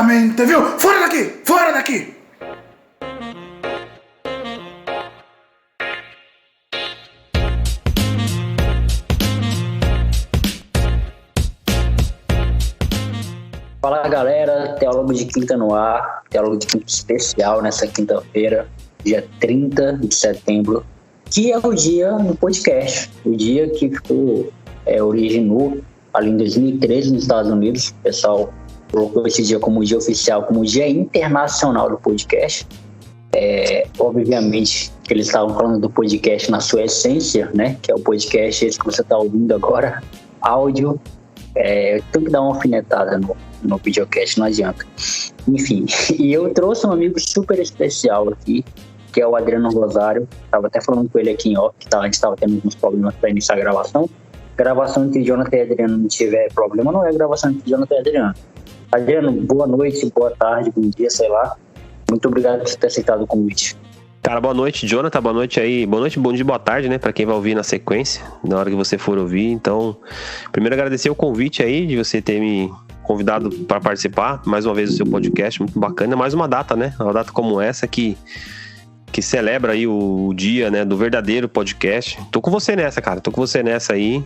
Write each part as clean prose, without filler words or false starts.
Exatamente, viu? Fora daqui! Fora daqui! Fala galera, Teólogo de Quinta no ar, Teólogo de Quinta especial nessa quinta-feira, dia 30 de setembro, que é o dia do podcast, o dia que originou ali em 2013 nos Estados Unidos. O pessoal colocou esse dia como dia oficial, como dia internacional do podcast. Obviamente que eles estavam falando do podcast na sua essência, né? Que é o podcast esse que você está ouvindo agora, áudio. Eu tenho que dar uma alfinetada no videocast, não adianta. Enfim, e eu trouxe um amigo super especial aqui, que é o Adriano Rosário. Estava até falando com ele aqui em off, que a gente estava tendo alguns problemas para iniciar a gravação. Gravação entre Jonathan e Adriano não tiver problema, não é gravação entre Jonathan e Adriano. Adriano, boa noite, boa tarde, bom dia, sei lá. Muito obrigado por você ter aceitado o convite. Cara, boa noite, Jonathan, boa noite aí. Boa noite, bom dia, boa tarde, né? Pra quem vai ouvir na sequência, na hora que você for ouvir. Então, primeiro agradecer o convite aí, de você ter me convidado para participar mais uma vez do seu podcast, muito bacana. Mais uma data, né? Uma data como essa que celebra aí o dia, né, do verdadeiro podcast. Tô com você nessa, cara, tô com você nessa aí.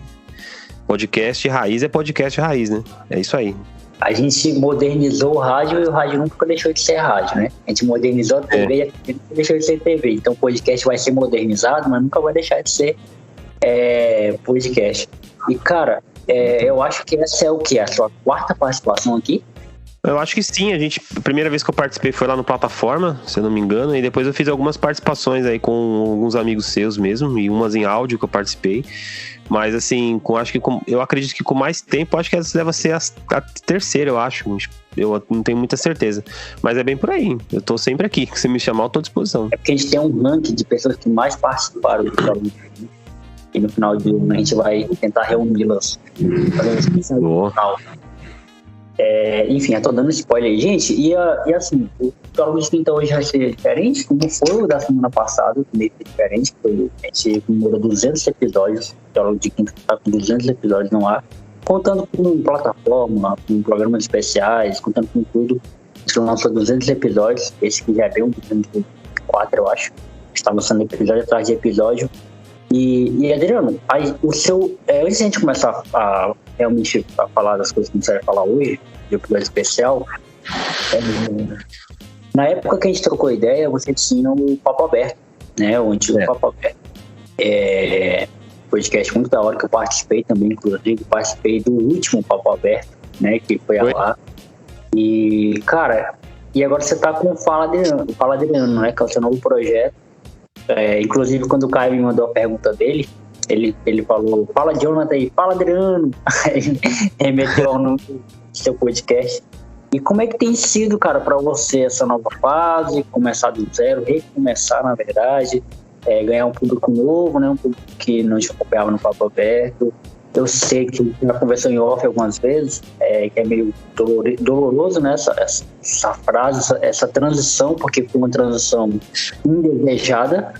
Podcast raiz é podcast raiz, né? É isso aí. A gente modernizou o rádio e o rádio nunca deixou de ser rádio, né? A gente modernizou a TV e a TV nunca deixou de ser TV. Então o podcast vai ser modernizado, mas nunca vai deixar de ser podcast. E, cara, eu acho que essa é o quê? A sua quarta participação aqui? Eu acho que sim, a primeira vez que eu participei foi lá no Plataforma, se eu não me engano, e depois eu fiz algumas participações aí com alguns amigos seus mesmo, e umas em áudio que eu participei. Mas assim, eu acredito que com mais tempo, acho que essa deve ser a terceira, eu acho. Eu não tenho muita certeza. Mas é bem por aí. Eu tô sempre aqui. Se me chamar, eu tô à disposição. É porque a gente tem um ranking de pessoas que mais participaram do programa. E no final de ano a gente vai tentar reuni-las. Enfim, eu tô dando spoiler aí, gente. E assim, o Teólogo de Quinta hoje vai ser diferente, como foi o da semana passada, meio diferente, porque a gente comemora 200 episódios. O Teólogo de Quinta tá com 200 episódios no ar, contando com plataforma, com programas especiais, contando com tudo. A gente lançou 200 episódios, esse que já é bem um 204, eu acho. Está lançando episódio atrás de episódio. E Adriano, antes de a gente começar a realmente falar das coisas que a gente vai falar hoje, de episódio especial, na época que a gente trocou ideia, você tinha o Papo Aberto, né? O antigo Papo Aberto. Podcast muito da hora que eu participei também, inclusive, participei do último Papo Aberto, né? Que foi lá. E, cara, agora você tá com o Fala Adriano, né? Que é o seu novo projeto. Inclusive, quando o Caio me mandou a pergunta dele, ele falou, fala Jonathan aí, fala Adriano. Aí remeteu ao nome do seu podcast. E como é que tem sido, cara, pra você essa nova fase, começar do zero, recomeçar, na verdade, ganhar um público novo, né, um público que não te acompanhava no Papo Aberto. Eu sei que já conversou em off algumas vezes, que é meio doloroso, né, essa frase, essa transição, porque foi uma transição indesejada.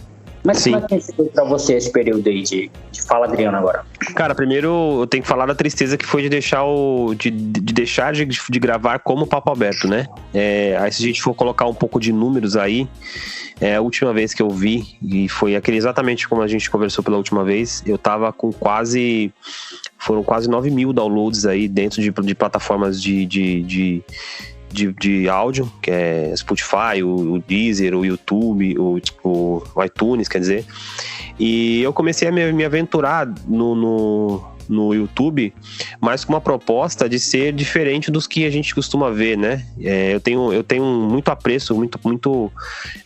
Mas sim, como é que tem sido pra você esse período aí de Fala Adriano agora? Cara, primeiro eu tenho que falar da tristeza que foi de deixar de gravar como Papo Aberto, né? Aí se a gente for colocar um pouco de números aí, a última vez que eu vi, e foi exatamente como a gente conversou pela última vez, eu tava com foram quase 9 mil downloads aí dentro de plataformas de áudio, que é Spotify, o Deezer, o YouTube, o iTunes, quer dizer. E eu comecei a me aventurar no YouTube, mas com uma proposta de ser diferente dos que a gente costuma ver, né? Eu tenho muito apreço, eu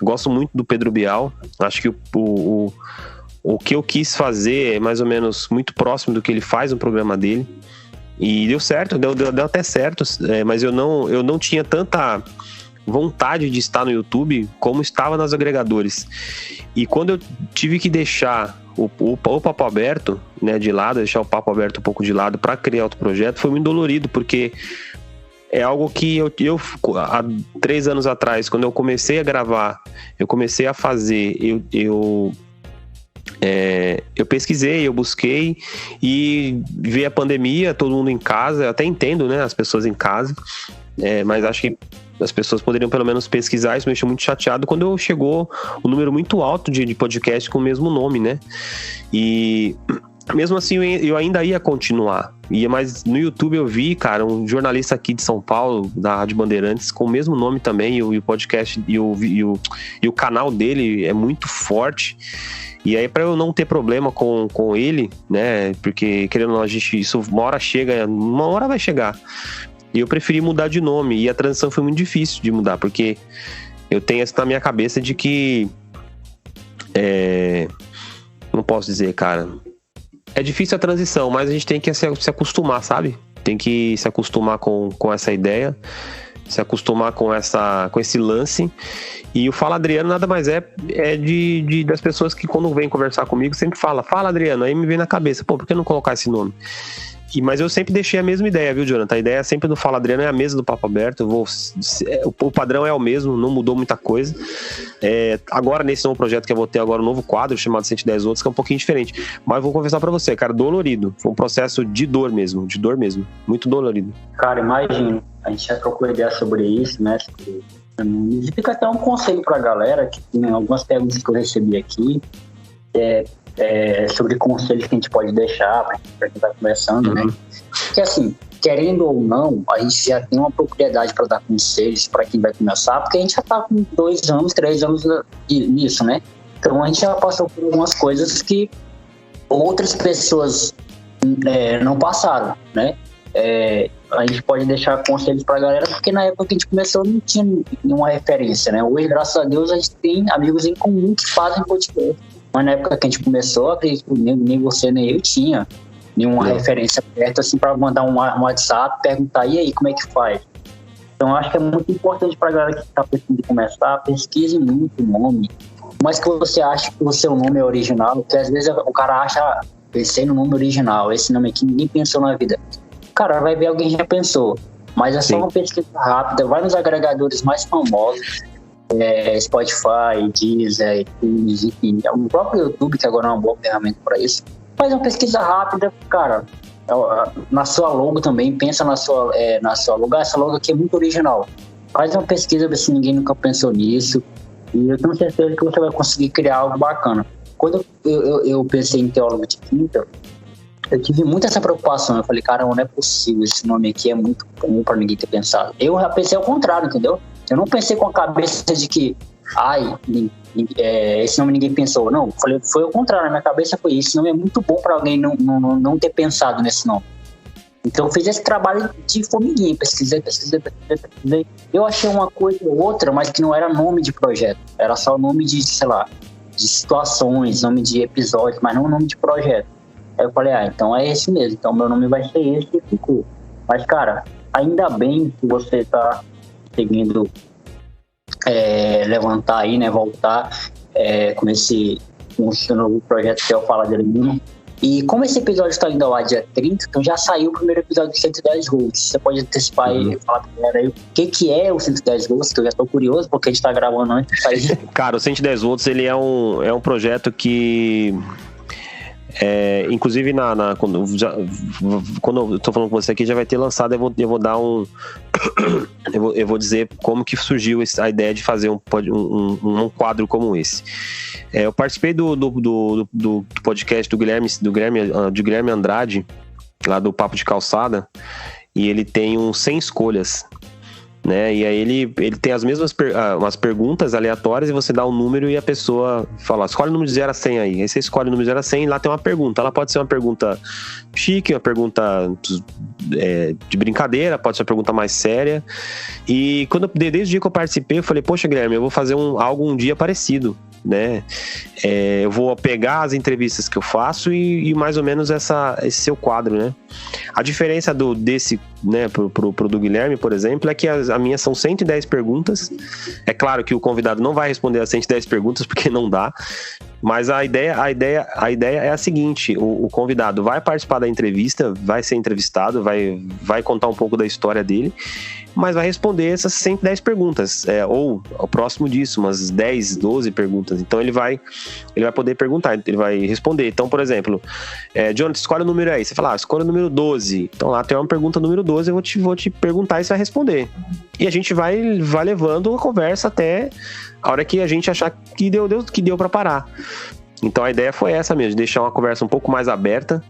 gosto muito do Pedro Bial. Acho que o que eu quis fazer é mais ou menos muito próximo do que ele faz no programa dele. E deu certo, deu até certo, mas eu não tinha tanta vontade de estar no YouTube como estava nos agregadores. E quando eu tive que deixar o Papo Aberto, né, de lado, deixar o Papo Aberto um pouco de lado para criar outro projeto, foi muito dolorido, porque é algo que eu há 3 anos atrás, quando eu comecei a gravar, eu comecei a fazer, eu pesquisei, eu busquei, e veio a pandemia, todo mundo em casa. Eu até entendo, né, as pessoas em casa, mas acho que As pessoas poderiam pelo menos pesquisar. Isso me deixou muito chateado quando chegou um número muito alto de podcast com o mesmo nome, né? E mesmo assim eu ainda ia continuar. Mas no YouTube eu vi, cara, um jornalista aqui de São Paulo, da Rádio Bandeirantes, com o mesmo nome também, e o podcast e o canal dele é muito forte. E aí, para eu não ter problema com ele, né? Porque, querendo ou não, isso uma hora vai chegar. E eu preferi mudar de nome. E a transição foi muito difícil de mudar, porque eu tenho isso na minha cabeça de que... não posso dizer, cara. É difícil a transição, mas a gente tem que se acostumar, sabe? Tem que se acostumar com essa ideia, se acostumar com esse lance. E o Fala Adriano nada mais é das pessoas que quando vêm conversar comigo sempre fala Adriano, aí me vem na cabeça, pô, por que não colocar esse nome? Mas eu sempre deixei a mesma ideia, viu, Jonathan? A ideia sempre do Fala Adriano é a mesma do Papo Aberto. O padrão é o mesmo, não mudou muita coisa. Agora, nesse novo projeto que eu vou ter agora, um novo quadro chamado 110 Outros, que é um pouquinho diferente. Mas vou confessar pra você, cara, dolorido. Foi um processo de dor mesmo. Muito dolorido. Cara, imagina. A gente já trocou ideia sobre isso, né? E fica até um conselho pra galera, que tem algumas perguntas que eu recebi aqui. Sobre conselhos que a gente pode deixar para quem está começando, né? Que assim, querendo ou não, a gente já tem uma propriedade para dar conselhos para quem vai começar, porque a gente já está com 2 anos, 3 anos nisso, né? Então a gente já passou por algumas coisas que outras pessoas não passaram, né? A gente pode deixar conselhos pra galera, porque na época que a gente começou não tinha nenhuma referência, né? Hoje, graças a Deus, a gente tem amigos em comum que fazem podcast. Mas na época que a gente começou, acredito que nem você nem eu tinha nenhuma referência perto, assim, para mandar um WhatsApp, perguntar, e aí, como é que faz? Então, acho que é muito importante para a galera que está pensando começar, pesquise muito o nome. Mas que você acha que o seu nome é original, porque às vezes o cara acha, pensei no nome original, esse nome aqui ninguém pensou na vida. Cara, vai ver alguém já pensou. Mas é só uma pesquisa rápida, vai nos agregadores mais famosos, Spotify, Deezer, iTunes, enfim, o próprio YouTube, que agora é uma boa ferramenta para isso. Faz uma pesquisa rápida, cara, na sua logo também, pensa na sua logo. Essa logo aqui é muito original. Faz uma pesquisa, ver se ninguém nunca pensou nisso, e eu tenho certeza que você vai conseguir criar algo bacana. Quando eu pensei em Teólogo de Quinta, eu tive muito essa preocupação. Eu falei, cara, não é possível, esse nome aqui é muito comum para ninguém ter pensado. Eu já pensei ao contrário, entendeu? Eu não pensei com a cabeça de que, esse nome ninguém pensou. Não, foi o contrário. Na minha cabeça foi isso. Esse nome é muito bom para alguém não ter pensado nesse nome. Então eu fiz esse trabalho de formiguinha, pesquisei. Eu achei uma coisa ou outra, mas que não era nome de projeto. Era só nome de, sei lá, de situações, nome de episódios, mas não nome de projeto. Aí eu falei, então é esse mesmo. Então meu nome vai ser esse e ficou. Mas, cara, ainda bem que você tá conseguindo levantar aí, né, voltar com esse novo projeto que é o Fala Adriano. E como esse episódio está indo ao ar dia 30, então já saiu o primeiro episódio de 110 Volts. Você pode antecipar e falar pra galera aí o que é o 110 Volts, que eu já tô curioso, porque a gente tá gravando antes de sair. Cara, o 110 Volts, ele é um projeto que... inclusive quando eu tô falando com você aqui já vai ter lançado. Eu vou dar eu vou dizer como que surgiu a ideia de fazer um quadro como esse. Eu participei do podcast do Guilherme Andrade, lá do Papo de Calçada, e ele tem um 100 escolhas, né? E aí ele tem as mesmas umas perguntas aleatórias, e você dá um número e a pessoa fala, escolhe o número de 0 a 100 aí. Aí você escolhe o número de 0 a 100 e lá tem uma pergunta. Ela pode ser uma pergunta chique, uma pergunta de brincadeira, pode ser uma pergunta mais séria. E desde o dia que eu participei, eu falei, poxa, Guilherme, eu vou fazer algo um dia parecido, né? Eu vou pegar as entrevistas que eu faço e mais ou menos esse seu quadro, né? A diferença desse, né, pro do Guilherme, por exemplo, é que a minha são 110 perguntas. É claro que o convidado não vai responder as 110 perguntas, porque não dá. Mas a ideia é a seguinte: o convidado vai participar da entrevista, vai ser entrevistado, vai contar um pouco da história dele, mas vai responder essas 110 perguntas, ou ao próximo disso, umas 10, 12 perguntas. Então ele vai poder perguntar, ele vai responder. Então, por exemplo, Jonathan, escolhe o número aí. Você fala, escolhe o número 12. Então lá tem uma pergunta número 12, eu vou te perguntar e você vai responder. e a gente vai levando a conversa até a hora que a gente achar que deu para parar. Então a ideia foi essa mesmo, de deixar uma conversa um pouco mais aberta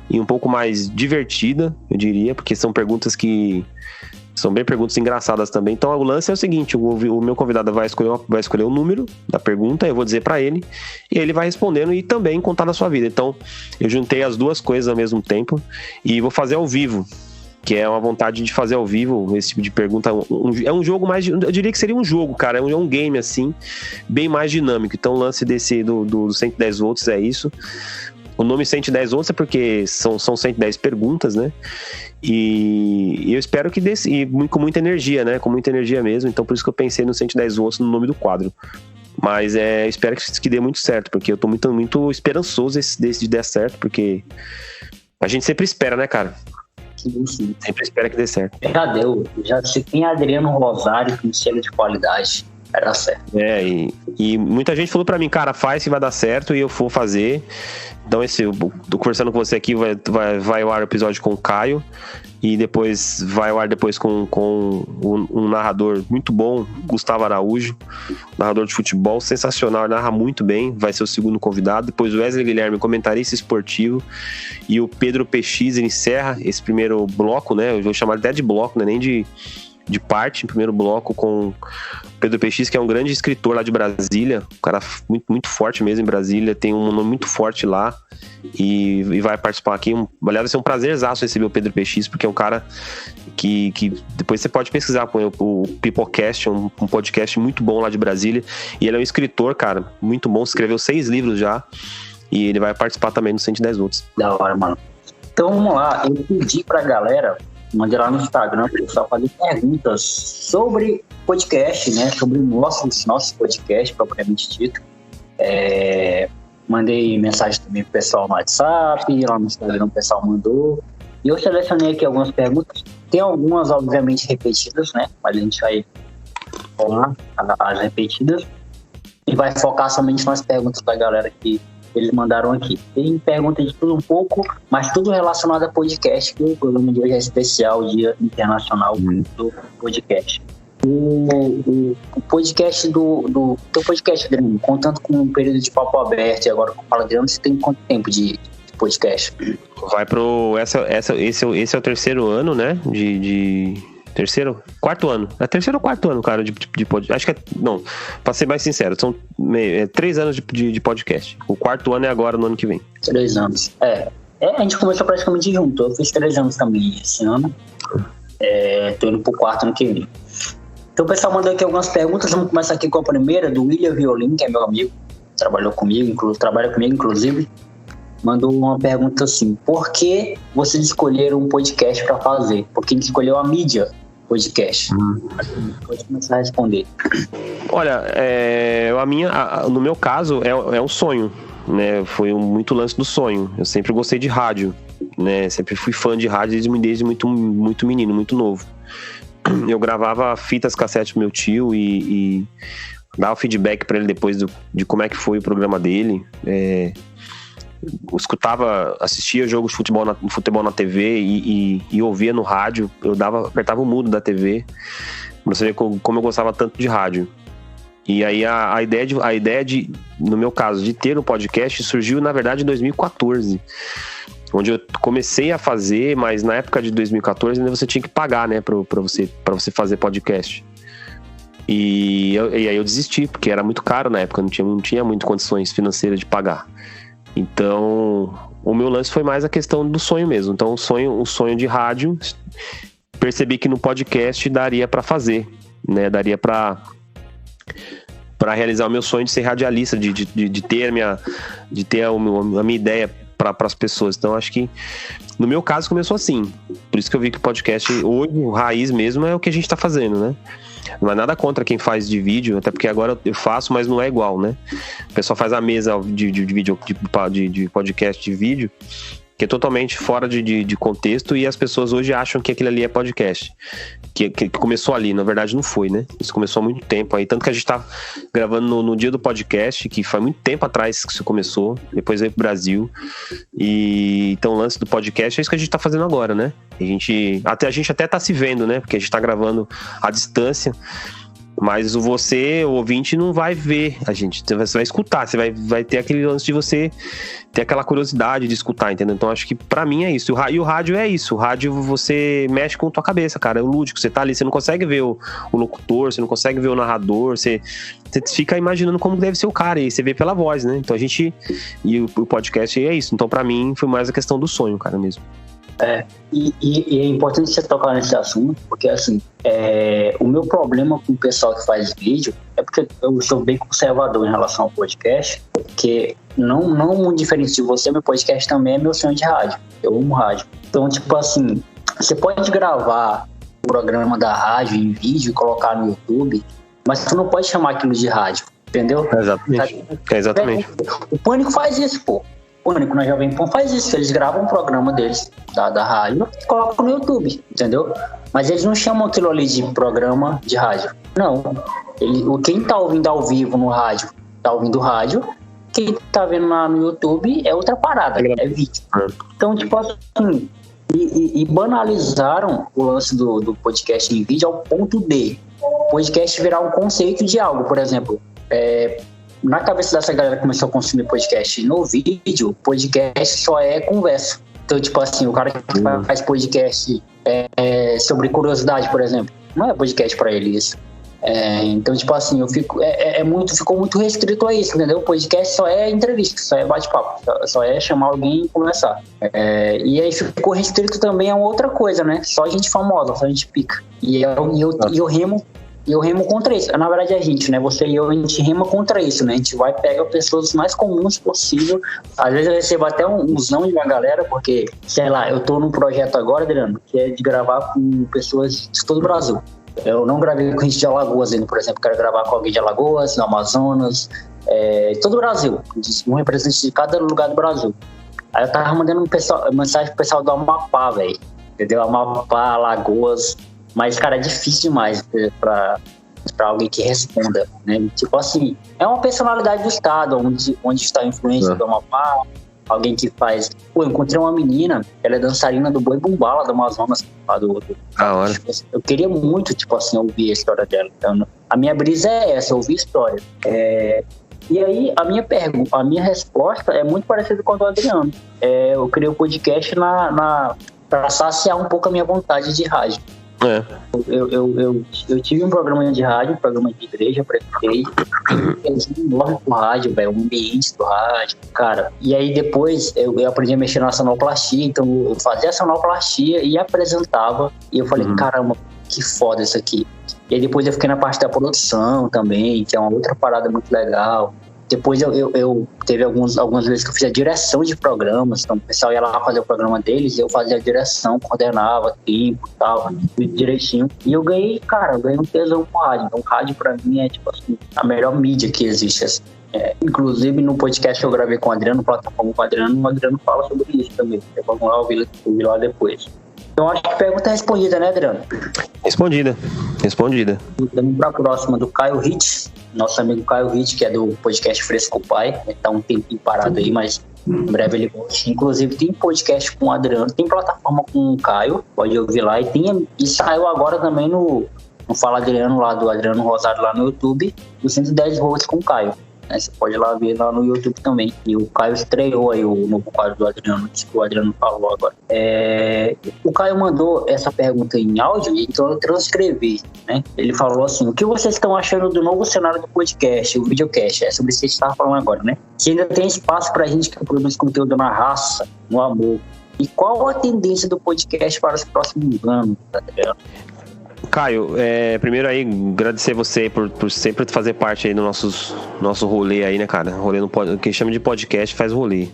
e um pouco mais divertida, eu diria, porque são perguntas que são bem perguntas engraçadas também. Então o lance é o seguinte, o meu convidado vai escolher o número da pergunta, eu vou dizer para ele, e ele vai respondendo e também contar da sua vida. Então eu juntei as duas coisas ao mesmo tempo e vou fazer ao vivo, que é uma vontade de fazer ao vivo esse tipo de pergunta. É um jogo mais, eu diria que seria um jogo, cara, é um game assim, bem mais dinâmico. Então o lance do 110 volts é isso. O nome 110 volts é porque são 110 perguntas, né? E eu espero que dê, com muita energia, né? Com muita energia mesmo. Então por isso que eu pensei no 110 volts no nome do quadro. Mas espero que dê muito certo, porque eu tô muito, muito esperançoso desse de dar certo, porque a gente sempre espera, né, cara? Sim. Sempre espera que dê certo. Já deu. Se tem Adriano Rosário com selo de qualidade, vai dar certo. E muita gente falou pra mim, cara, faz que vai dar certo, e eu vou fazer. Então eu tô conversando com você aqui, vai ao ar o episódio com o Caio, e depois vai ao ar depois com um narrador muito bom, Gustavo Araújo, narrador de futebol, sensacional, narra muito bem, vai ser o segundo convidado. Depois o Wesley Guilherme, comentarista esportivo, e o Pedro PX, ele encerra esse primeiro bloco, né? Eu vou chamar até de bloco, né? Nem de parte, em primeiro bloco, com o Pedro PX, que é um grande escritor lá de Brasília, um cara muito, muito forte mesmo em Brasília, tem um nome muito forte lá, e vai participar aqui. Aliás, vai ser um prazerzaço receber o Pedro PX, porque é um cara que depois você pode pesquisar com o Pipocast, um podcast muito bom lá de Brasília, e ele é um escritor, cara, muito bom, escreveu 6 livros já, e ele vai participar também no 110 volts. Da hora, mano. Então vamos lá, eu pedi pra galera, mandei lá no Instagram para o pessoal fazer perguntas sobre podcast, né? Sobre nosso podcast, propriamente dito. Mandei mensagem também pro pessoal no WhatsApp, lá no Instagram o pessoal mandou. E eu selecionei aqui algumas perguntas. Tem algumas, obviamente, repetidas, né? Mas a gente vai falar as repetidas. E vai focar somente nas perguntas da galera que eles mandaram aqui. Tem pergunta de tudo um pouco, mas tudo relacionado a podcast, que o programa de hoje é especial, Dia Internacional do Podcast. O podcast do teu podcast, Adriano, contando com um período de papo aberto e agora com Fala Adriano, você tem quanto tempo de podcast? Vai pro... Esse é o terceiro ano, né? Quarto ano. É terceiro ou quarto ano, cara, de podcast. Acho que não, pra ser mais sincero, são 3 anos de podcast. O quarto ano é agora, no ano que vem. 3 anos. A gente começou praticamente junto. Eu fiz 3 anos também esse ano. Tô indo pro quarto ano que vem. Então o pessoal mandou aqui algumas perguntas. Vamos começar aqui com a primeira, do William Violin, que é meu amigo. Trabalha comigo, inclusive. Mandou uma pergunta assim: por que vocês escolheram um podcast para fazer? Por que escolheu a mídia podcast? Pode começar a responder. Olha, no meu caso, é um sonho, né? Foi muito lance do sonho. Eu sempre gostei de rádio, né? Sempre fui fã de rádio desde muito, muito menino, muito novo. Eu gravava fitas cassete pro meu tio e dava feedback para ele depois de como é que foi o programa dele. Eu assistia jogos de futebol na TV e ouvia no rádio. Eu apertava o mudo da TV pra você ver como eu gostava tanto de rádio. E aí a ideia de, no meu caso, de ter um podcast surgiu, na verdade, em 2014, onde eu comecei a fazer, mas na época de 2014 ainda você tinha que pagar, né, pra você fazer podcast. E aí eu desisti, porque era muito caro na época, não tinha muitas condições financeiras de pagar. Então, o meu lance foi mais a questão do sonho mesmo. Então, o sonho de rádio, percebi que no podcast daria pra fazer, né? Daria pra realizar o meu sonho de ser radialista, de ter a minha ideia para as pessoas. Então, acho que no meu caso começou assim. Por isso que eu vi que o podcast hoje, o raiz mesmo, é o que a gente tá fazendo, né? Não é nada contra quem faz de vídeo, até porque agora eu faço, mas não é igual, né? O pessoal faz a mesa de vídeo, de podcast de vídeo, que é totalmente fora de contexto, e as pessoas hoje acham que aquilo ali é podcast. Que começou ali, na verdade não foi, né? Isso começou há muito tempo aí, tanto que a gente tá gravando no dia do podcast, que foi muito tempo atrás que isso começou, depois veio pro Brasil, e então o lance do podcast é isso que a gente tá fazendo agora, né? A gente até tá se vendo, né? Porque a gente tá gravando à distância, mas o ouvinte, não vai ver a gente, você vai escutar, você vai ter aquele lance de você ter aquela curiosidade de escutar, entendeu? Então acho que pra mim é isso, e o rádio é isso, o rádio você mexe com a tua cabeça, cara, é o lúdico, você tá ali, você não consegue ver o locutor, você não consegue ver o narrador, você fica imaginando como deve ser o cara, e você vê pela voz, né? Então e o podcast é isso, então pra mim foi mais a questão do sonho, cara, mesmo. E é importante você tocar nesse assunto, porque assim, o meu problema com o pessoal que faz vídeo é porque eu sou bem conservador em relação ao podcast, porque não muito diferente de você, meu podcast também é meu sonho de rádio, eu amo rádio. Então, tipo assim, você pode gravar o programa da rádio em vídeo e colocar no YouTube, mas tu não pode chamar aquilo de rádio, entendeu? Exatamente. O Pânico faz isso, pô. O Pânico na Jovem Pan faz isso, eles gravam um programa deles, da rádio, e colocam no YouTube, entendeu? Mas eles não chamam aquilo ali de programa de rádio. Não. Quem tá ouvindo ao vivo no rádio, tá ouvindo rádio. Quem tá vendo lá no YouTube é outra parada, é vídeo. Então, tipo assim, e banalizaram o lance do podcast em vídeo ao ponto de podcast virar um conceito de algo. Por exemplo, na cabeça dessa galera que começou a consumir podcast no vídeo, podcast só é conversa. Então, tipo assim, o cara que faz podcast sobre curiosidade, por exemplo, não é podcast pra ele isso. Então, tipo assim, ficou muito restrito a isso, entendeu? O podcast só é entrevista, só é bate-papo, só é chamar alguém e conversar. E aí ficou restrito também a outra coisa, né? Só gente famosa, só gente pica. E eu remo contra isso. Na verdade, a gente, né? Você e eu, a gente rema contra isso, né? A gente vai pegar pessoas mais comuns possível. Às vezes eu recebo até uns não de uma galera, porque, sei lá, eu tô num projeto agora, Adriano, que é de gravar com pessoas de todo o Brasil. Eu não gravei com gente de Alagoas ainda, por exemplo. Quero gravar com alguém de Alagoas, do Amazonas, todo o Brasil. Um representante de cada lugar do Brasil. Aí eu tava mandando mensagem pro pessoal do Amapá, velho. Entendeu? Amapá, Alagoas. Mas, cara, é difícil demais pra alguém que responda, né? Tipo assim, é uma personalidade do estado, onde está a influência do Amapá, alguém que faz... Pô, eu encontrei uma menina, ela é dançarina do Boi Bumbala, do Amazonas, lá do... Eu queria muito, tipo assim, ouvir a história dela. Então, a minha brisa é essa, ouvir história. E aí, a minha resposta é muito parecida com a do Adriano. Eu criei o podcast para saciar um pouco a minha vontade de rádio. Eu tive um programa de rádio, um programa de igreja, prestei, enorme pro rádio, velho, um ambiente do rádio, cara. E aí depois eu aprendi a mexer na sonoplastia, então eu fazia a sonoplastia e apresentava, e eu falei, caramba, que foda isso aqui. E aí depois eu fiquei na parte da produção também, que é uma outra parada muito legal. Depois eu teve algumas vezes que eu fiz a direção de programas, então o pessoal ia lá fazer o programa deles e eu fazia a direção, coordenava tempo e tal, tudo direitinho. E eu ganhei um tesão com o rádio. Então o rádio pra mim é tipo assim, a melhor mídia que existe. Assim. Inclusive no podcast que eu gravei com o Adriano, plataforma com o Adriano fala sobre isso também. Vamos lá ouvir lá depois. Então acho que a pergunta é respondida, né, Adriano? Respondida. Vamos para a próxima, do Caio Hit, nosso amigo Caio Hit, que é do podcast Fresco Pai. Ele tá um tempinho parado aí, mas em breve ele volta. Inclusive tem podcast com o Adriano, tem plataforma com o Caio, pode ouvir lá. E saiu agora também no Fala Adriano, lá do Adriano Rosário, lá no YouTube, do 110 volts com o Caio. Você pode ir lá ver lá no YouTube também. E o Caio estreou aí o novo quadro do Adriano, que o Adriano falou agora. O Caio mandou essa pergunta em áudio, então eu transcrevi, né? Ele falou assim: o que vocês estão achando do novo cenário do podcast, o videocast? É sobre isso que a gente estava falando agora, né? Se ainda tem espaço pra gente que produz conteúdo na raça, no amor. E qual a tendência do podcast para os próximos anos, Adriano? Caio, primeiro aí, agradecer você por sempre fazer parte aí do nosso rolê aí, né, cara? Rolê que chama de podcast faz rolê.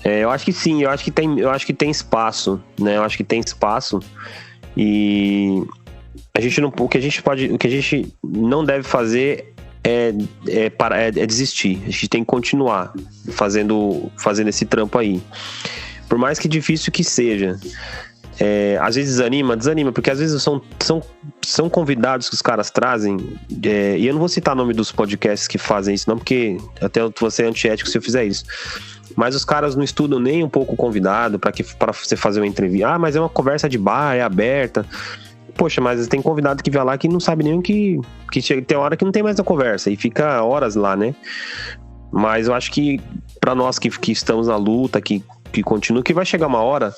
Eu acho que sim, eu acho que tem espaço, né? Eu acho que tem espaço e o que a gente não deve fazer é desistir. A gente tem que continuar fazendo esse trampo aí. por mais que difícil que seja, às vezes desanima, porque às vezes são convidados que os caras trazem, e eu não vou citar o nome dos podcasts que fazem isso não, porque até eu vou ser antiético se eu fizer isso, mas os caras não estudam nem um pouco o convidado para você fazer uma entrevista. Mas é uma conversa de bar, é aberta. Poxa, mas tem convidado que vai lá que não sabe nem o que chega, tem hora que não tem mais a conversa e fica horas lá, né? Mas eu acho que para nós que estamos na luta, que continua, que vai chegar uma hora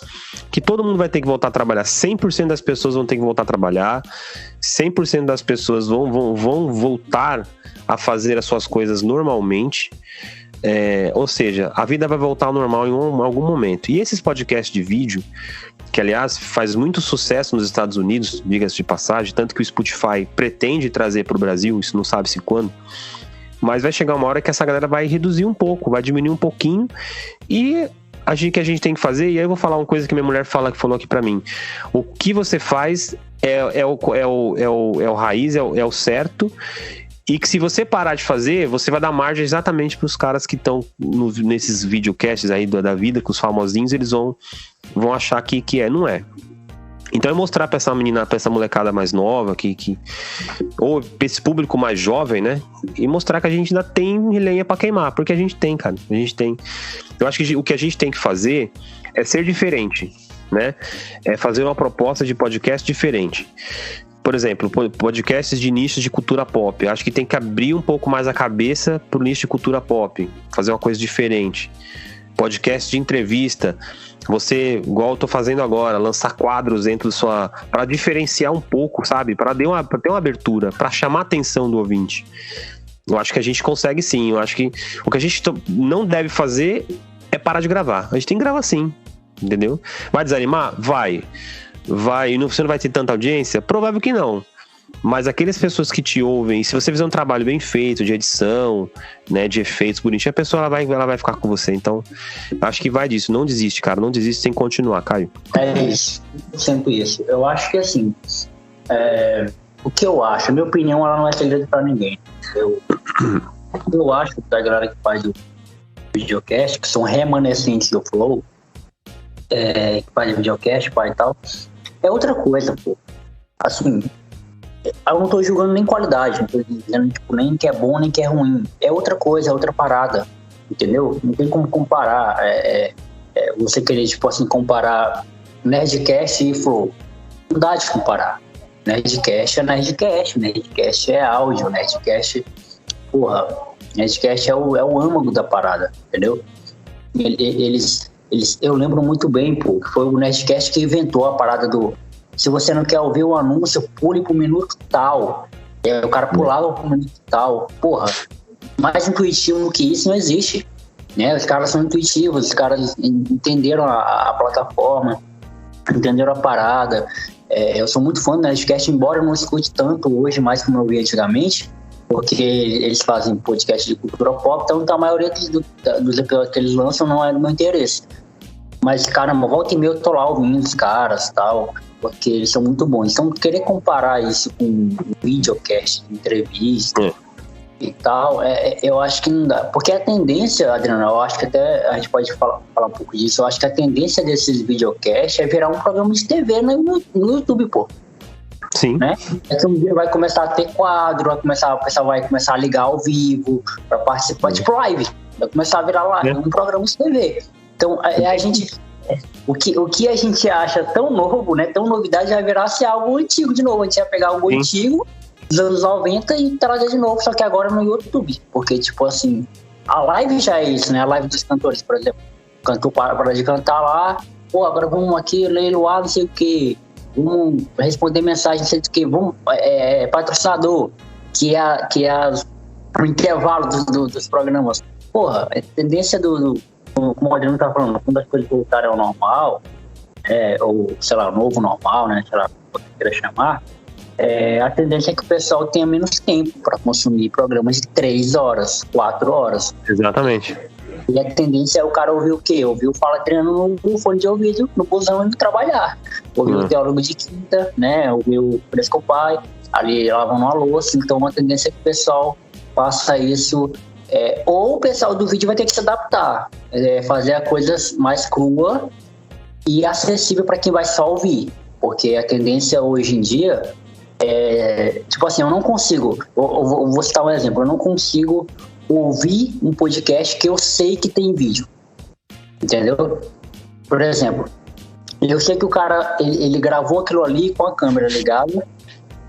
que todo mundo vai ter que voltar a trabalhar. 100% das pessoas vão ter que voltar a trabalhar, 100% das pessoas vão voltar a fazer as suas coisas normalmente. Ou seja, a vida vai voltar ao normal em algum momento. E esses podcasts de vídeo, que aliás faz muito sucesso nos Estados Unidos, diga-se de passagem, tanto que o Spotify pretende trazer para o Brasil, isso não sabe-se quando, mas vai chegar uma hora que essa galera vai reduzir um pouco, vai diminuir um pouquinho, e que a gente tem que fazer, e aí eu vou falar uma coisa que minha mulher falou aqui pra mim: o que você faz é o raiz, é o certo, e que se você parar de fazer, você vai dar margem exatamente pros caras que estão nesses videocasts aí da vida, com os famosinhos, eles vão achar que não é. Então é mostrar pra essa menina, pra essa molecada mais nova, ou pra esse público mais jovem, né? E mostrar que a gente ainda tem lenha pra queimar, porque a gente tem, cara. A gente tem. Eu acho que o que a gente tem que fazer é ser diferente, né? É fazer uma proposta de podcast diferente. Por exemplo, podcasts de nichos de cultura pop. Eu acho que tem que abrir um pouco mais a cabeça pro nicho de cultura pop. Fazer uma coisa diferente. Podcast de entrevista. Você, igual eu tô fazendo agora, lançar quadros dentro para diferenciar um pouco, sabe? Para ter uma abertura, para chamar a atenção do ouvinte. Eu acho que a gente consegue sim. Eu acho que o que a gente não deve fazer é parar de gravar. A gente tem que gravar sim, entendeu? Vai desanimar? Vai. E você não vai ter tanta audiência? Provável que não. Mas aquelas pessoas que te ouvem, se você fizer um trabalho bem feito, de edição, né, de efeitos bonitinhos, a pessoa ela vai ficar com você. Então, acho que vai disso. Não desiste, cara. Não desiste sem continuar, Caio. É isso. Sempre isso. Eu acho que, assim, o que eu acho, a minha opinião, ela não é segredo pra ninguém. Eu acho que a galera que faz o videocast, que são remanescentes do Flow, que faz videocast, e tal, é outra coisa, pô. Assim, eu não tô julgando nem qualidade, não tô dizendo tipo, nem que é bom, nem que é ruim. É outra coisa, é outra parada, entendeu? Não tem como comparar. Você querer, tipo assim, comparar Nerdcast e Flow. Não dá de comparar. Nerdcast é Nerdcast, Nerdcast é áudio, Nerdcast, Nerdcast é o âmago da parada, entendeu? Eu lembro muito bem, pô, que foi o Nerdcast que inventou a parada do: se você não quer ouvir o anúncio, pule pro minuto tal. O cara pulava pro minuto tal. Porra, mais intuitivo do que isso não existe, né? Os caras são intuitivos, os caras entenderam a plataforma, entenderam a parada. Eu sou muito fã do Nerdcast, embora eu não escute tanto hoje, mais como eu via antigamente, porque eles fazem podcast de cultura pop, então a maioria dos episódios que eles lançam não é do meu interesse. Mas, caramba, volta e meia eu tô lá ouvindo os caras e tal, porque eles são muito bons. Então, querer comparar isso com um videocast, entrevista e tal, eu acho que não dá. Porque a tendência, Adriano, eu acho que até a gente pode falar um pouco disso, eu acho que a tendência desses videocasts é virar um programa de TV no YouTube, pô. Sim. Né? Um dia vai começar a ter quadro, o pessoal vai começar a ligar ao vivo para participar, tipo live, vai começar a virar live, um programa de TV. Então, a gente, o que a gente acha tão novo, né, tão novidade, vai virar ser algo antigo de novo. A gente vai pegar algo antigo dos anos 90 e trazer de novo, só que agora no YouTube. Porque, tipo assim, a live já é isso, né? A live dos cantores, por exemplo. O cantor para de cantar lá, agora vamos aqui, leiloar, não sei o quê. Vamos responder mensagem, não sei o que, vamos, patrocinador, que é o intervalo dos programas. Porra, a tendência como o Adriano tá falando, quando as coisas voltarem ao normal, ou, sei lá, novo normal, né, sei lá, como você queira chamar, a tendência é que o pessoal tenha menos tempo para consumir programas de 3 horas, 4 horas. Exatamente. E a tendência é o cara ouvir o quê? Ouvir o Fala Adriano no fone de ouvido, no busão indo trabalhar. Ouvir o Teólogo de Quinta, né? Ouvir o Fresco Pai, ali lavando a louça. Então, a tendência é que o pessoal faça isso. Ou o pessoal do vídeo vai ter que se adaptar. fazer a coisa mais crua e acessível para quem vai só ouvir. Porque a tendência hoje em dia tipo assim, eu não consigo, eu vou citar um exemplo, eu não consigo ouvir um podcast que eu sei que tem vídeo, entendeu? Por exemplo, eu sei que o cara, ele gravou aquilo ali com a câmera ligada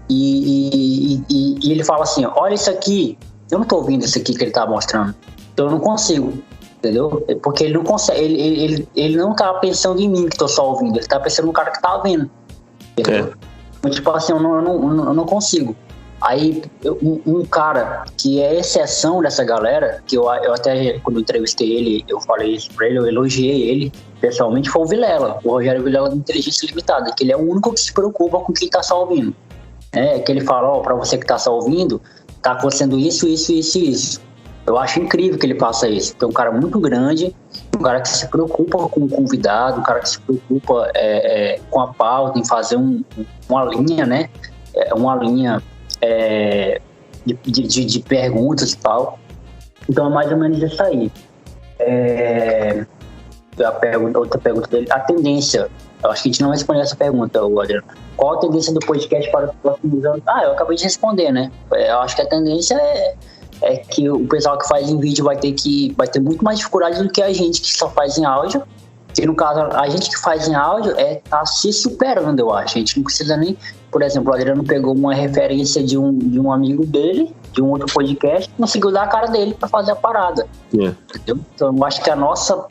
e ele fala assim, olha isso aqui, eu não tô ouvindo isso aqui que ele tá mostrando, então eu não consigo, entendeu? Porque ele não consegue, ele não tá pensando em mim que tô só ouvindo, ele tá pensando no cara que tá vendo, entendeu? Tipo assim, eu não consigo. Aí, um cara que é exceção dessa galera, que eu até, quando eu entrevistei ele, eu falei isso pra ele, eu elogiei ele pessoalmente, foi o Vilela, o Rogério Vilela do Inteligência Limitada, que ele é o único que se preocupa com quem tá só ouvindo. Que ele fala, pra você que tá só ouvindo, tá acontecendo isso. Eu acho incrível que ele faça isso, porque é um cara muito grande, um cara que se preocupa com o convidado, um cara que se preocupa com a pauta, em fazer uma linha, né? Uma linha de perguntas e tal. Então é mais ou menos isso aí. Outra pergunta dele, a tendência. Eu acho que a gente não respondeu essa pergunta, Adriano. Qual a tendência do podcast para os próximos anos? Eu acabei de responder, né? Eu acho que a tendência é que o pessoal que faz em vídeo vai ter muito mais dificuldade do que a gente que só faz em áudio. Que no caso, a gente que faz em áudio tá se superando, eu acho. A gente não precisa nem... Por exemplo, o Adriano pegou uma referência de um amigo dele, de um outro podcast, e conseguiu dar a cara dele para fazer a parada. Entendeu? Então, eu acho que a nossa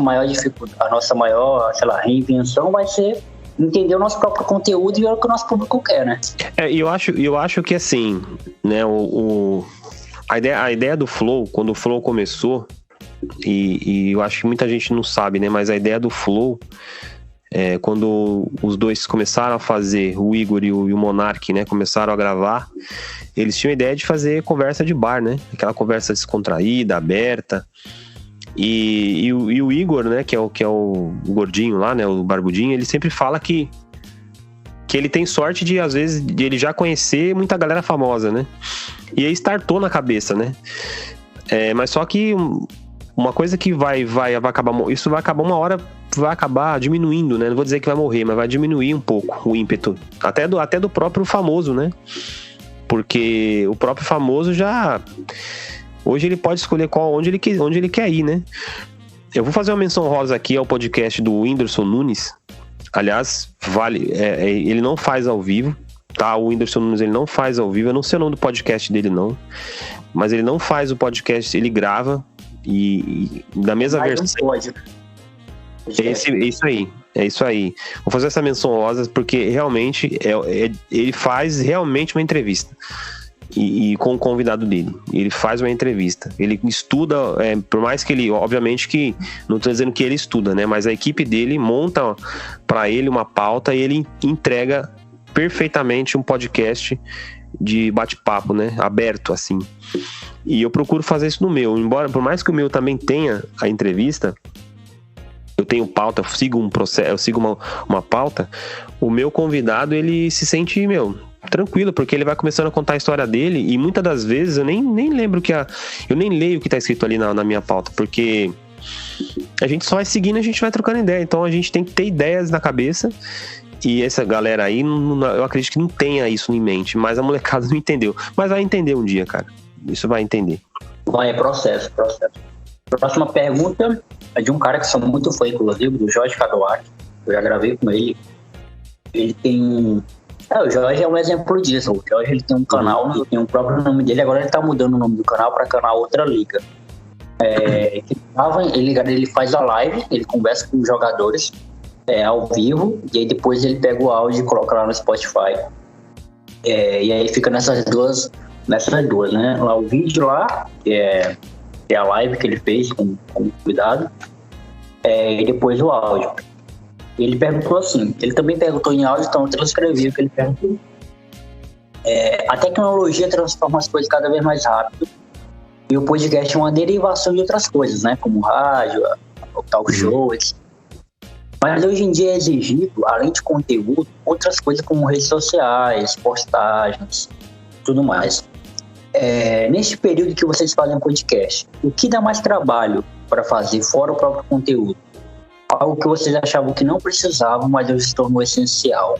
maior dificuldade, a nossa maior, reinvenção vai ser entender o nosso próprio conteúdo e ver o que o nosso público quer, né? Eu acho que assim, né, a ideia do Flow, quando o Flow começou, e eu acho que muita gente não sabe, né, mas a ideia do Flow, quando os dois começaram a fazer, o Igor e o Monark, né, começaram a gravar, eles tinham a ideia de fazer conversa de bar, né, aquela conversa descontraída, aberta. E o Igor, né, que é o gordinho lá, né, o barbudinho, ele sempre fala que ele tem sorte de, às vezes, de ele já conhecer muita galera famosa, né? E aí startou na cabeça, né? Mas só que uma coisa que vai acabar, isso vai acabar uma hora, vai acabar diminuindo, né? Não vou dizer que vai morrer, mas vai diminuir um pouco o ímpeto. Até do próprio famoso, né? Porque o próprio famoso já... Hoje ele pode escolher onde ele quer ir, né? Eu vou fazer uma menção rosa aqui ao podcast do Whindersson Nunes. Aliás, ele não faz ao vivo, tá? O Whindersson Nunes, ele não faz ao vivo. Eu não sei o nome do podcast dele, não. Mas ele não faz o podcast, ele grava. E da mesma versão... É isso aí. Vou fazer essa menção rosa porque realmente ele faz realmente uma entrevista. E com o convidado dele, ele faz uma entrevista, ele estuda, por mais que ele, obviamente que, não estou dizendo que ele estuda, né, mas a equipe dele monta para ele uma pauta e ele entrega perfeitamente um podcast de bate-papo, né, aberto assim. E eu procuro fazer isso no meu, embora, por mais que o meu também tenha a entrevista, eu tenho pauta, eu sigo um processo, eu sigo uma pauta, o meu convidado, ele se sente, tranquilo, porque ele vai começando a contar a história dele e muitas das vezes eu nem lembro eu nem leio o que tá escrito ali na minha pauta, porque a gente só vai seguindo, a gente vai trocando ideia, então a gente tem que ter ideias na cabeça e essa galera aí, eu acredito que não tenha isso em mente, mas a molecada não entendeu, mas vai entender um dia, cara, isso vai entender. É processo. Próxima pergunta é de um cara que sou muito fã, inclusive, do Jorge Cadoac, eu já gravei com ele. Ele tem... o Jorge é um exemplo disso. O Jorge, ele tem um canal, ele tem o próprio nome dele, agora ele tá mudando o nome do canal para canal Outra Liga. Ele faz a live, ele conversa com os jogadores ao vivo, e aí depois ele pega o áudio e coloca lá no Spotify. E aí fica nessas duas, né? Lá o vídeo lá, que é a live que ele fez com o convidado, e depois o áudio. Ele perguntou assim, ele também perguntou em áudio, então eu transcrevi o que ele perguntou. A tecnologia transforma as coisas cada vez mais rápido e o podcast é uma derivação de outras coisas, né? Como rádio, o talk show, etc. Mas hoje em dia é exigido, além de conteúdo, outras coisas como redes sociais, postagens, tudo mais. Nesse período que vocês fazem podcast, o que dá mais trabalho para fazer fora o próprio conteúdo? Algo que vocês achavam que não precisavam, mas hoje se tornou essencial.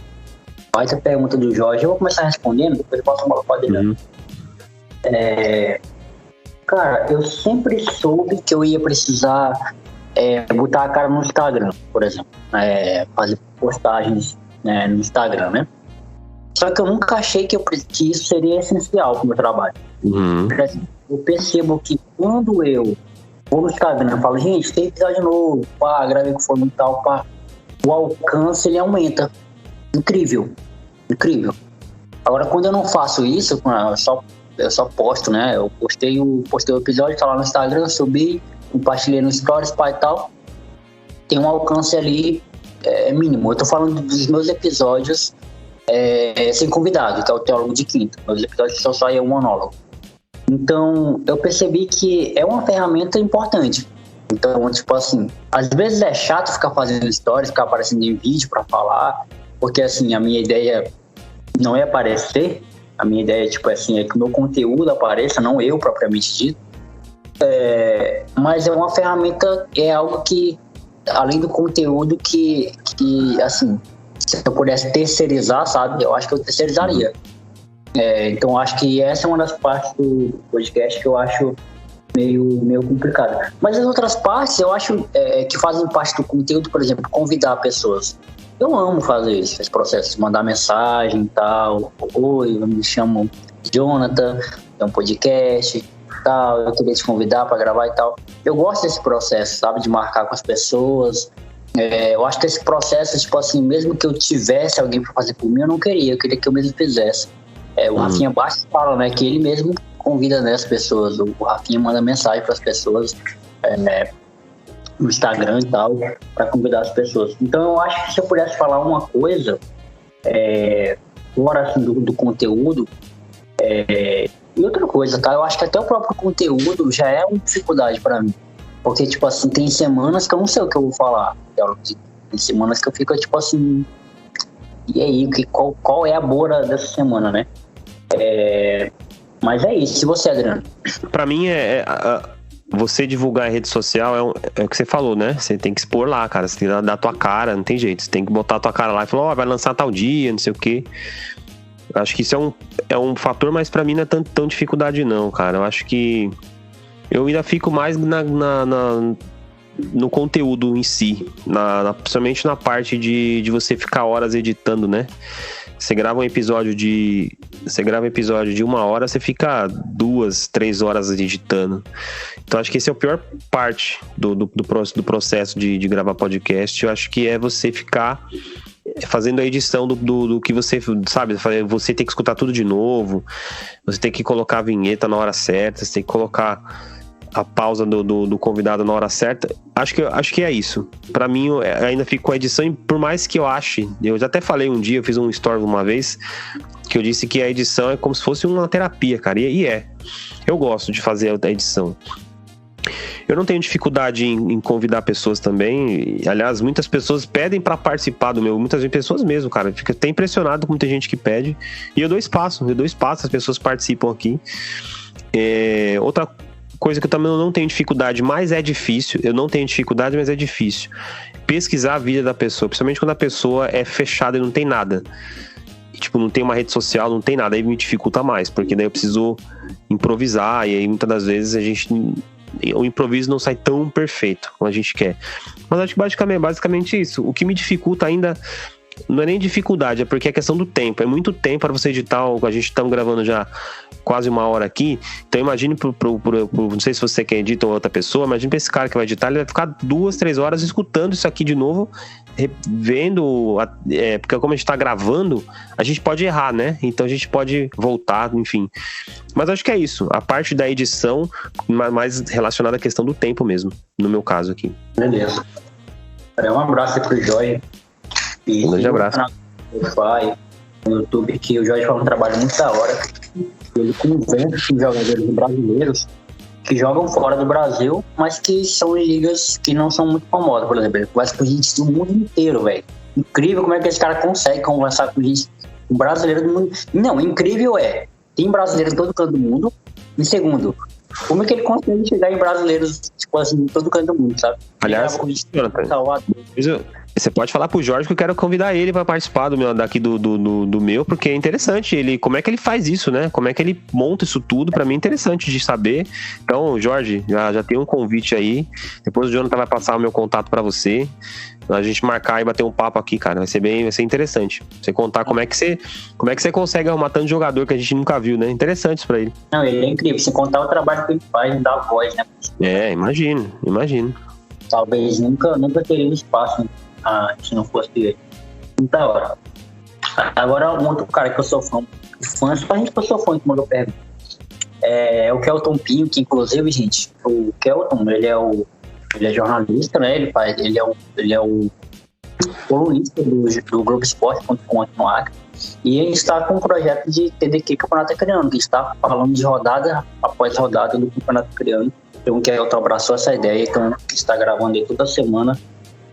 Mas a pergunta do Jorge, eu vou começar respondendo, depois eu posso falar para ele. Cara, eu sempre soube que eu ia precisar botar a cara no Instagram, por exemplo. Fazer postagens no Instagram, né? Só que eu nunca achei que isso seria essencial para o meu trabalho. Eu percebo que quando eu vou no Instagram e falo, gente, tem episódio novo, gravei com fone e tal, o alcance ele aumenta. Incrível. Agora, quando eu não faço isso, eu só posto, né? Eu postei o episódio, tá lá no Instagram, subi, compartilhei no Stories, e tal. Tem um alcance ali mínimo. Eu tô falando dos meus episódios sem convidado, que é o Teólogo de Quinta. Meus episódios só é um monólogo. Então, eu percebi que é uma ferramenta importante. Então, tipo assim, às vezes é chato ficar fazendo stories, ficar aparecendo em vídeo pra falar, porque assim, a minha ideia não é aparecer, a minha ideia é que o meu conteúdo apareça, não eu propriamente dito. Mas é uma ferramenta, é algo que, além do conteúdo, que assim, se eu pudesse terceirizar, sabe, eu acho que eu terceirizaria. Então acho que essa é uma das partes do podcast que eu acho meio complicada. Mas as outras partes eu acho que fazem parte do conteúdo, por exemplo, convidar pessoas. Eu amo fazer isso, esse processo de mandar mensagem e tal. Oi, eu me chamo Jonathan, é um podcast e tal, eu queria te convidar para gravar e tal. Eu gosto desse processo, sabe, de marcar com as pessoas. Eu acho que esse processo, tipo assim, mesmo que eu tivesse alguém para fazer por mim, eu queria que eu mesmo fizesse. O Rafinha Bastos fala, né, que ele mesmo convida, né, as pessoas. O Rafinha manda mensagem para as pessoas no Instagram e tal, para convidar as pessoas. Então eu acho que se eu pudesse falar uma coisa fora assim, do conteúdo, e outra coisa, tá? Eu acho que até o próprio conteúdo já é uma dificuldade para mim, porque tipo assim, tem semanas que eu não sei o que eu vou falar, tem semanas que eu fico tipo assim, e aí, qual é a boa dessa semana, né? Mas é isso. E você, Adriano? Pra mim, você divulgar em rede social é o que você falou, né? Você tem que expor lá, cara. Você tem que dar a tua cara, não tem jeito. Você tem que botar a tua cara lá e falar, vai lançar tal dia, não sei o quê. Acho que isso é um fator, mas pra mim não é tão dificuldade não, cara. Eu acho que eu ainda fico mais no conteúdo em si, principalmente na parte de você ficar horas editando, né? Você grava um episódio de 1 hora, você fica 2, 3 horas editando. Então acho que esse é a pior parte do processo de gravar podcast. Eu acho que é você ficar fazendo a edição do que você sabe, você tem que escutar tudo de novo, você tem que colocar a vinheta na hora certa, você tem que colocar a pausa do convidado na hora certa. Acho que é isso. Pra mim, eu ainda fico com a edição, e por mais que eu ache, eu já até falei um dia, eu fiz um story uma vez, que eu disse que a edição é como se fosse uma terapia, cara, e é. Eu gosto de fazer a edição. Eu não tenho dificuldade em convidar pessoas também. Aliás, muitas pessoas pedem pra participar do meu. Muitas pessoas mesmo, cara. Fica até impressionado com muita gente que pede. E eu dou espaço, as pessoas participam aqui. Outra coisa que eu também não tenho dificuldade, mas é difícil. Eu não tenho dificuldade, mas é difícil. Pesquisar a vida da pessoa, principalmente quando a pessoa é fechada e não tem nada. Tipo, não tem uma rede social, não tem nada. Aí me dificulta mais, porque daí eu preciso improvisar. E aí muitas das vezes o improviso não sai tão perfeito como a gente quer. Mas acho que basicamente isso. O que me dificulta ainda não é nem dificuldade, é porque é questão do tempo. É muito tempo para você editar. A gente está gravando já quase 1 hora aqui. Então imagine não sei se você quer editar ou outra pessoa, imagine para esse cara que vai editar, ele vai ficar 2, 3 horas escutando isso aqui de novo, vendo, porque como a gente tá gravando, a gente pode errar, né? Então a gente pode voltar, enfim. Mas acho que é isso. A parte da edição mais relacionada à questão do tempo mesmo, no meu caso aqui. Beleza. Um abraço aí pro Jorge. Um grande abraço. No YouTube, que o Jorge faz um trabalho muito da hora. Ele convence os jogadores brasileiros que jogam fora do Brasil, mas que são em ligas que não são muito famosas. Por exemplo, ele conversa com gente do mundo inteiro, velho. Incrível como é que esse cara consegue conversar com gente, brasileiro do mundo. Não, incrível tem brasileiro em todo canto do mundo. Em segundo, Como é que ele consegue chegar em brasileiros, tipo assim, em todo canto do mundo, sabe? Aliás, você pode falar pro Jorge que eu quero convidar ele para participar do meu, porque é interessante. Como é que ele faz isso, né? Como é que ele monta isso tudo? Para mim é interessante de saber. Então, Jorge, já tem um convite aí. Depois o Jonathan vai passar o meu contato para você. A gente marcar e bater um papo aqui, cara. Vai ser interessante. Você contar como é que você consegue arrumar tanto jogador que a gente nunca viu, né? Interessante isso pra ele. Não, ele é incrível. Sem contar o trabalho que ele faz, dar voz, né? Imagino. Talvez nunca teria espaço se não fosse ele. Muita hora. Agora, um outro cara que eu sou fã, só a gente que eu sou fã que mandou pergunta. É o Kelton Pinho, que inclusive, gente, o Kelton, ele é jornalista, né? Ele é o colunista do Globoesporte.com no Acre. E a gente está com um projeto de TDQ Campeonato Acreano, que está falando de rodada após rodada do Campeonato Acreano. Então, o Kelton abraçou essa ideia, então está gravando aí toda semana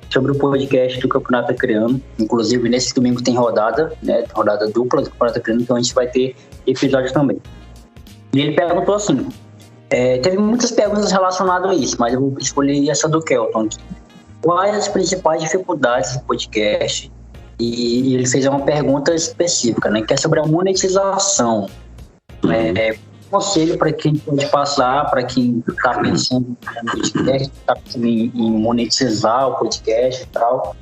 sobre o podcast do Campeonato Acreano. Inclusive, nesse domingo tem rodada, né? Rodada dupla do Campeonato Acreano, então a gente vai ter episódios também. E ele perguntou assim, teve muitas perguntas relacionadas a isso, mas eu vou escolher essa do Kelton aqui. Quais as principais dificuldades do podcast? E ele fez uma pergunta específica, né? Que é sobre a monetização. Conselho para quem pode passar, para quem está pensando no podcast, está pensando em monetizar o podcast e tal.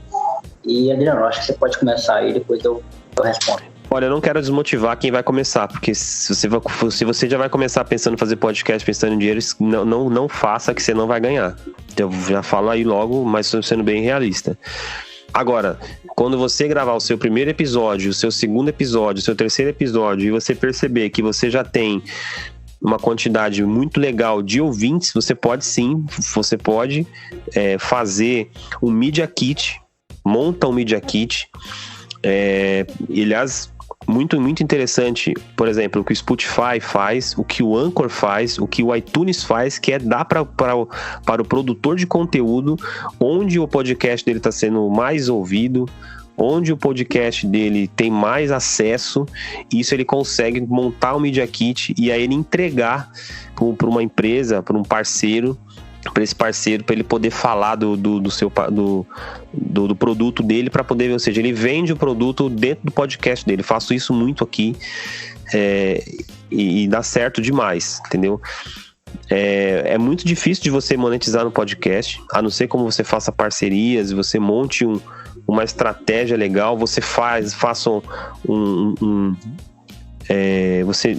E, Adriano, acho que você pode começar aí, depois eu respondo. Olha, eu não quero desmotivar quem vai começar, porque se você já vai começar pensando em fazer podcast, pensando em dinheiro, não faça, que você não vai ganhar. Eu já falo aí logo, mas estou sendo bem realista. Agora, quando você gravar o seu primeiro episódio, o seu segundo episódio, o seu terceiro episódio, e você perceber que você já tem uma quantidade muito legal de ouvintes, você pode fazer um Media Kit, monta um Media Kit, aliás, muito, muito interessante, por exemplo, o que o Spotify faz, o que o Anchor faz, o que o iTunes faz, que é dar para o produtor de conteúdo onde o podcast dele está sendo mais ouvido, onde o podcast dele tem mais acesso. Isso ele consegue montar o Media Kit e aí ele entregar para uma empresa, para um parceiro, para esse parceiro, para ele poder falar do produto dele, para poder, ou seja, ele vende o produto dentro do podcast dele. Faço isso muito aqui e dá certo demais, entendeu? É muito difícil de você monetizar no podcast, a não ser como você faça parcerias, você monte uma estratégia legal, você faça você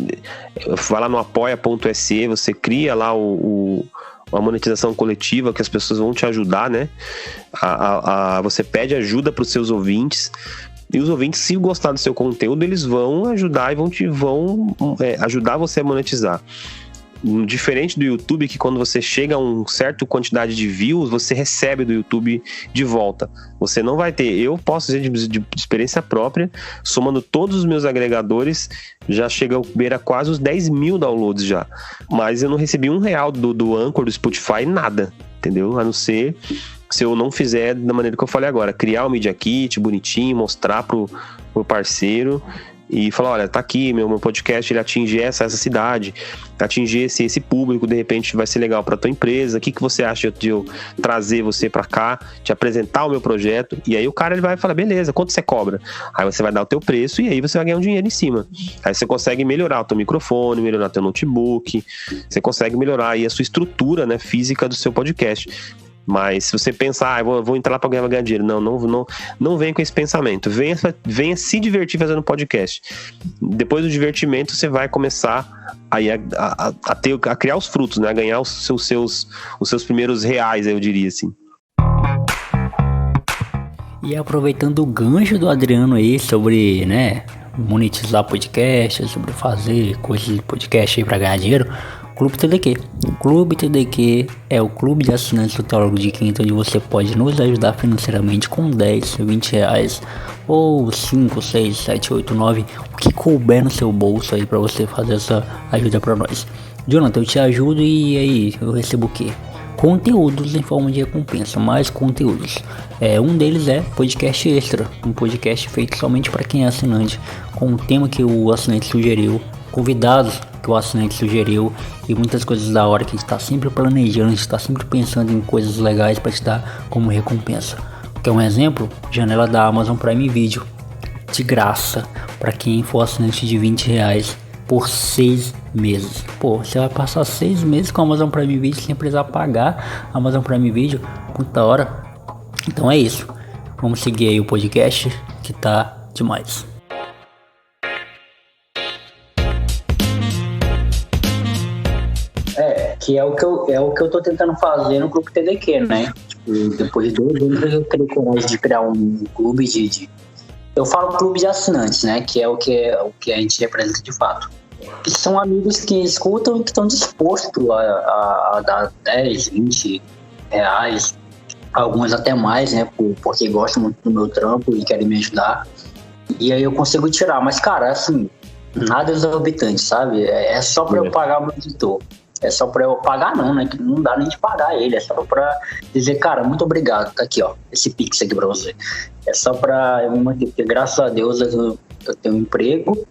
vai lá no apoia.se, você cria lá uma monetização coletiva que as pessoas vão te ajudar, né? Você pede ajuda para os seus ouvintes, e os ouvintes, se gostar do seu conteúdo, eles vão ajudar e vão ajudar você a monetizar. Diferente do YouTube, que quando você chega a uma certa quantidade de views, você recebe do YouTube de volta. Você não vai ter. Eu posso dizer de experiência própria, somando todos os meus agregadores, já chega a beira quase os 10 mil downloads já. Mas eu não recebi R$1 do Anchor, do Spotify, nada, entendeu? A não ser se eu não fizer da maneira que eu falei agora, criar o Media Kit bonitinho, mostrar pro parceiro e falar, olha, tá aqui, meu podcast, ele atinge essa cidade, atingir esse público, de repente vai ser legal pra tua empresa. O que você acha de eu trazer você pra cá, te apresentar o meu projeto? E aí o cara ele vai falar, beleza, quanto você cobra? Aí você vai dar o teu preço e aí você vai ganhar um dinheiro em cima. Aí você consegue melhorar o teu microfone, melhorar o teu notebook, você consegue melhorar aí a sua estrutura, né, física do seu podcast. Mas se você pensar, vou entrar lá para ganhar dinheiro, não venha com esse pensamento. Venha se divertir fazendo podcast. Depois do divertimento, você vai começar aí a criar os frutos, né? A ganhar os seus primeiros reais, eu diria assim. E aproveitando o gancho do Adriano aí sobre, né, monetizar podcast, sobre fazer coisas de podcast aí para ganhar dinheiro, Clube TDQ. Clube TDQ é o clube de assinantes do Teólogo de Quinta, onde você pode nos ajudar financeiramente com 10, 20 reais ou 5, 6, 7, 8, 9, o que couber no seu bolso aí pra você fazer essa ajuda pra nós. Jonathan, eu te ajudo e aí eu recebo o quê? Conteúdos em forma de recompensa, mais conteúdos. Um deles é podcast extra, um podcast feito somente para quem é assinante, com o tema que o assinante sugeriu, convidados que o assinante sugeriu e muitas coisas da hora que a gente tá sempre planejando, a gente tá sempre pensando em coisas legais para te dar como recompensa. Quer um exemplo? Janela da Amazon Prime Video, de graça, para quem for assinante de R$20 por 6 meses. Pô, você vai passar 6 meses com a Amazon Prime Video sem precisar pagar a Amazon Prime Video, puta hora. Então é isso, vamos seguir aí o podcast que tá demais. Que é o que eu tô tentando fazer no Clube TDQ, né? Tipo, depois de 2 anos eu criei coragem de criar um clube eu falo clube de assinantes, né? Que é o que a gente representa de fato. Que são amigos que escutam e que estão dispostos a dar 10, 20 reais, alguns até mais, né? Porque gostam muito do meu trampo e querem me ajudar. E aí eu consigo tirar. Mas, cara, assim, nada exorbitante, sabe? É só pra eu pagar o meu editor. É só pra eu pagar não, né? Que não dá nem de pagar ele. É só pra dizer, cara, muito obrigado. Tá aqui, ó. Esse Pix aqui pra você. É só pra eu me manter. Porque graças a Deus eu tenho um emprego.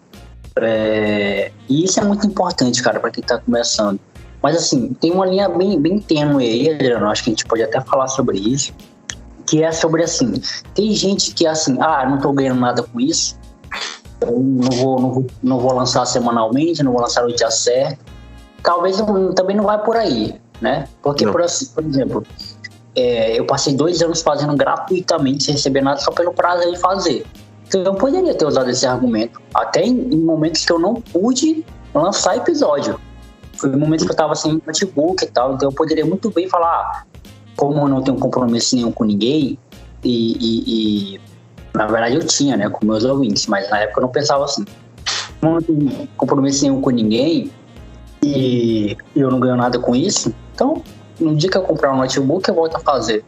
E isso é muito importante, cara, pra quem tá começando. Mas assim, tem uma linha bem tênue aí, Adriano. Acho que a gente pode até falar sobre isso. Que é sobre assim, tem gente que assim, não tô ganhando nada com isso. Eu não vou lançar semanalmente, não vou lançar no dia certo. Talvez também não vai por aí, né? Porque, por exemplo, eu passei 2 anos fazendo gratuitamente, sem receber nada, só pelo prazer de fazer. Então eu poderia ter usado esse argumento, até em momentos que eu não pude lançar episódio. Foi momentos que eu tava sem notebook e tal, então eu poderia muito bem falar, como eu não tenho compromisso nenhum com ninguém, e na verdade eu tinha, né, com meus ouvintes, mas na época eu não pensava assim. Como eu não tenho compromisso nenhum com ninguém, e eu não ganho nada com isso, então no dia que eu comprar um notebook eu volto a fazer.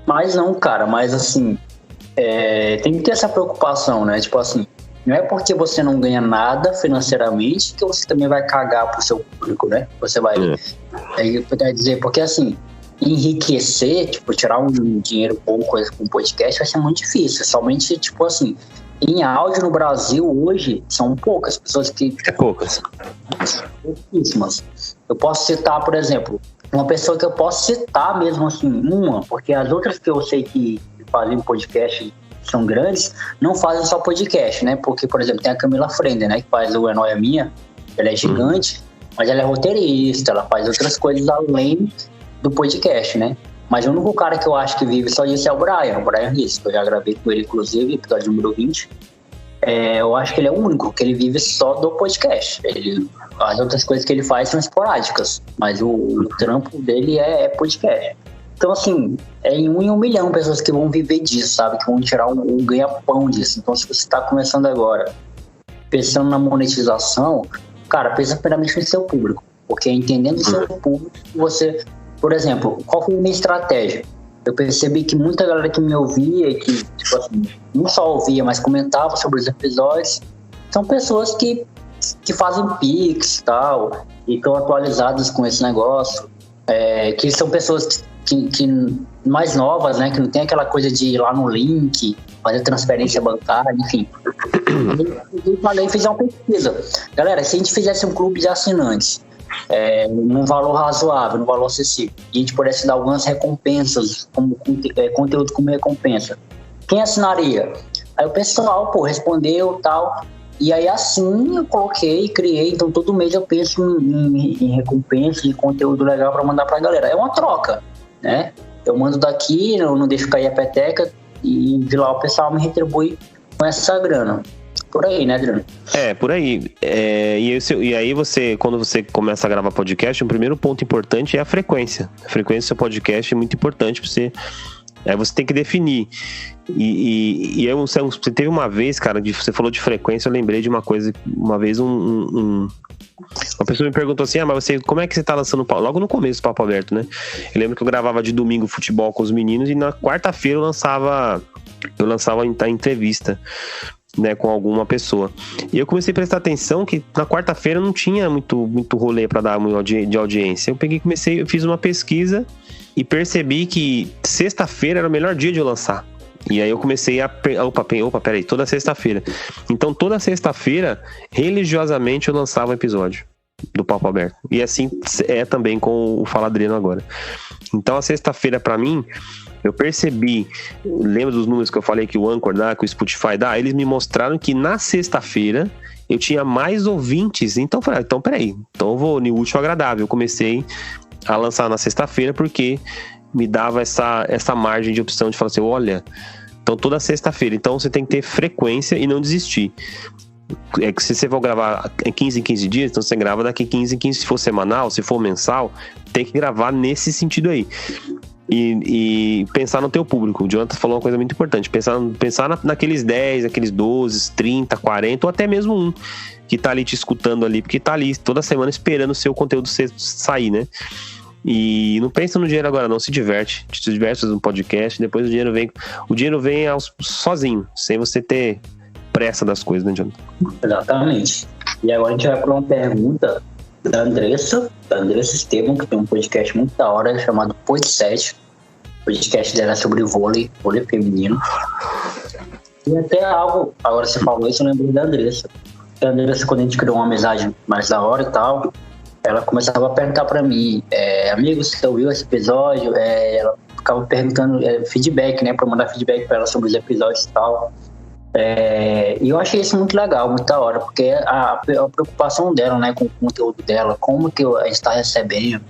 Mas não, cara, mas assim, tem que ter essa preocupação, né? Tipo assim, não é porque você não ganha nada financeiramente que você também vai cagar pro seu público, né? Você vai quer dizer, porque assim, enriquecer, tipo, tirar um dinheiro bom com podcast vai ser muito difícil. Somente, tipo assim, em áudio no Brasil hoje são poucas pessoas que... poucas. Pouquíssimas. Eu posso citar, por exemplo, uma pessoa que eu posso citar mesmo assim, porque as outras que eu sei que fazem podcast são grandes, não fazem só podcast, né? Porque, por exemplo, tem a Camila Frender, né? Que faz o É Nóia Minha, ela é gigante, mas ela é roteirista, ela faz outras coisas além do podcast, né? Mas o único cara que eu acho que vive só disso é o Brian Riss, que eu já gravei com ele, inclusive, episódio número 20. Eu acho que ele é o único, que ele vive só do podcast. As outras coisas que ele faz são esporádicas, mas o trampo dele é podcast. Então, assim, em 1 em 1 milhão pessoas que vão viver disso, sabe? Que vão tirar um ganha-pão disso. Então, se você está começando agora, pensando na monetização, cara, pensa primeiramente no seu público. Porque entendendo o seu público, você... Por exemplo, qual foi a minha estratégia? Eu percebi que muita galera que me ouvia e que, tipo assim, não só ouvia, mas comentava sobre os episódios, são pessoas que fazem Pix e tal, e estão atualizadas com esse negócio, que são pessoas que mais novas, né, que não tem aquela coisa de ir lá no link, fazer transferência bancária, enfim. Eu falei, fiz uma pesquisa. Galera, se a gente fizesse um clube de assinantes, num valor razoável, num valor acessível, e a gente pudesse dar algumas recompensas, como conteúdo como recompensa, quem assinaria? Aí o pessoal, respondeu e tal, e aí assim eu criei, então todo mês eu penso em recompensa, em conteúdo legal para mandar pra galera. É uma troca, né? Eu mando daqui, eu não deixo cair a peteca, e de lá o pessoal me retribui com essa grana. Por aí, né, Adriano? Por aí. E aí quando você começa a gravar podcast, o primeiro ponto importante é a frequência. A frequência do seu podcast é muito importante pra você. Você tem que definir. Você teve uma vez, cara, você falou de frequência, eu lembrei de uma coisa. Uma vez uma pessoa me perguntou assim, mas como é que você tá lançando logo no começo do Papo Aberto, né? Eu lembro que eu gravava de domingo futebol com os meninos e na quarta-feira eu lançava a entrevista, né, com alguma pessoa. E eu comecei a prestar atenção que na quarta-feira não tinha muito rolê para dar de audiência. Eu fiz uma pesquisa e percebi que sexta-feira era o melhor dia de eu lançar. E aí eu comecei peraí, toda sexta-feira. Então toda sexta-feira, religiosamente, eu lançava um episódio. do Papo Aberto. E assim é também com o Fala Adriano agora. Então a sexta-feira pra mim, eu percebi, lembra dos números que eu falei que o Anchor dá, que o Spotify dá? Eles me mostraram que na sexta-feira eu tinha mais ouvintes. Então eu falei, então peraí, então eu vou no útil agradável. Eu comecei a lançar na sexta-feira porque me dava essa margem de opção de falar assim, olha, então toda sexta-feira, então você tem que ter frequência e não desistir. É que se você for gravar 15 em 15 dias, então você grava daqui 15 em 15, se for semanal, se for mensal, tem que gravar nesse sentido aí. E pensar no teu público. O Jonathan falou uma coisa muito importante, pensar naqueles 10, aqueles 12, 30, 40, ou até mesmo um que tá ali te escutando ali, porque tá ali toda semana esperando o seu conteúdo sair, né? E não pensa no dinheiro agora não, se diverte fazendo um podcast, depois o dinheiro vem sozinho, sem você ter pressa das coisas, né, Jonathan? Exatamente. E agora a gente vai para uma pergunta da Andressa Estevam, que tem um podcast muito da hora chamado Pod7. O podcast dela é sobre vôlei feminino. E até algo, agora você falou isso, eu lembrei da Andressa. A Andressa, quando a gente criou uma amizade mais da hora e tal, ela começava a perguntar pra mim, amigo, você ouviu esse episódio? Ela ficava perguntando feedback, né, pra mandar feedback pra ela sobre os episódios e tal. E eu achei isso muito legal, muito da hora, porque a preocupação dela, né, com o conteúdo dela, como que a gente está recebendo,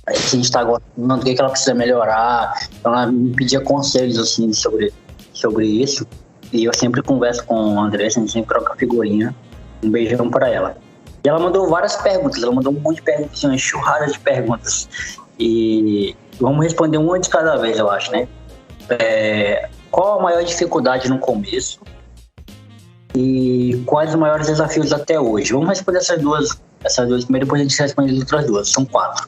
se a gente está gostando, o que ela precisa melhorar. Então ela me pedia conselhos assim sobre isso, e eu sempre converso com a Andressa, a gente sempre troca figurinha. Um beijão para ela. E ela mandou várias perguntas, ela mandou um monte de perguntas, uma enxurrada de perguntas, e vamos responder uma de cada vez, eu acho, né? Qual a maior dificuldade no começo e quais os maiores desafios até hoje? Vamos responder essas duas primeiro, depois a gente responde as outras duas, são 4.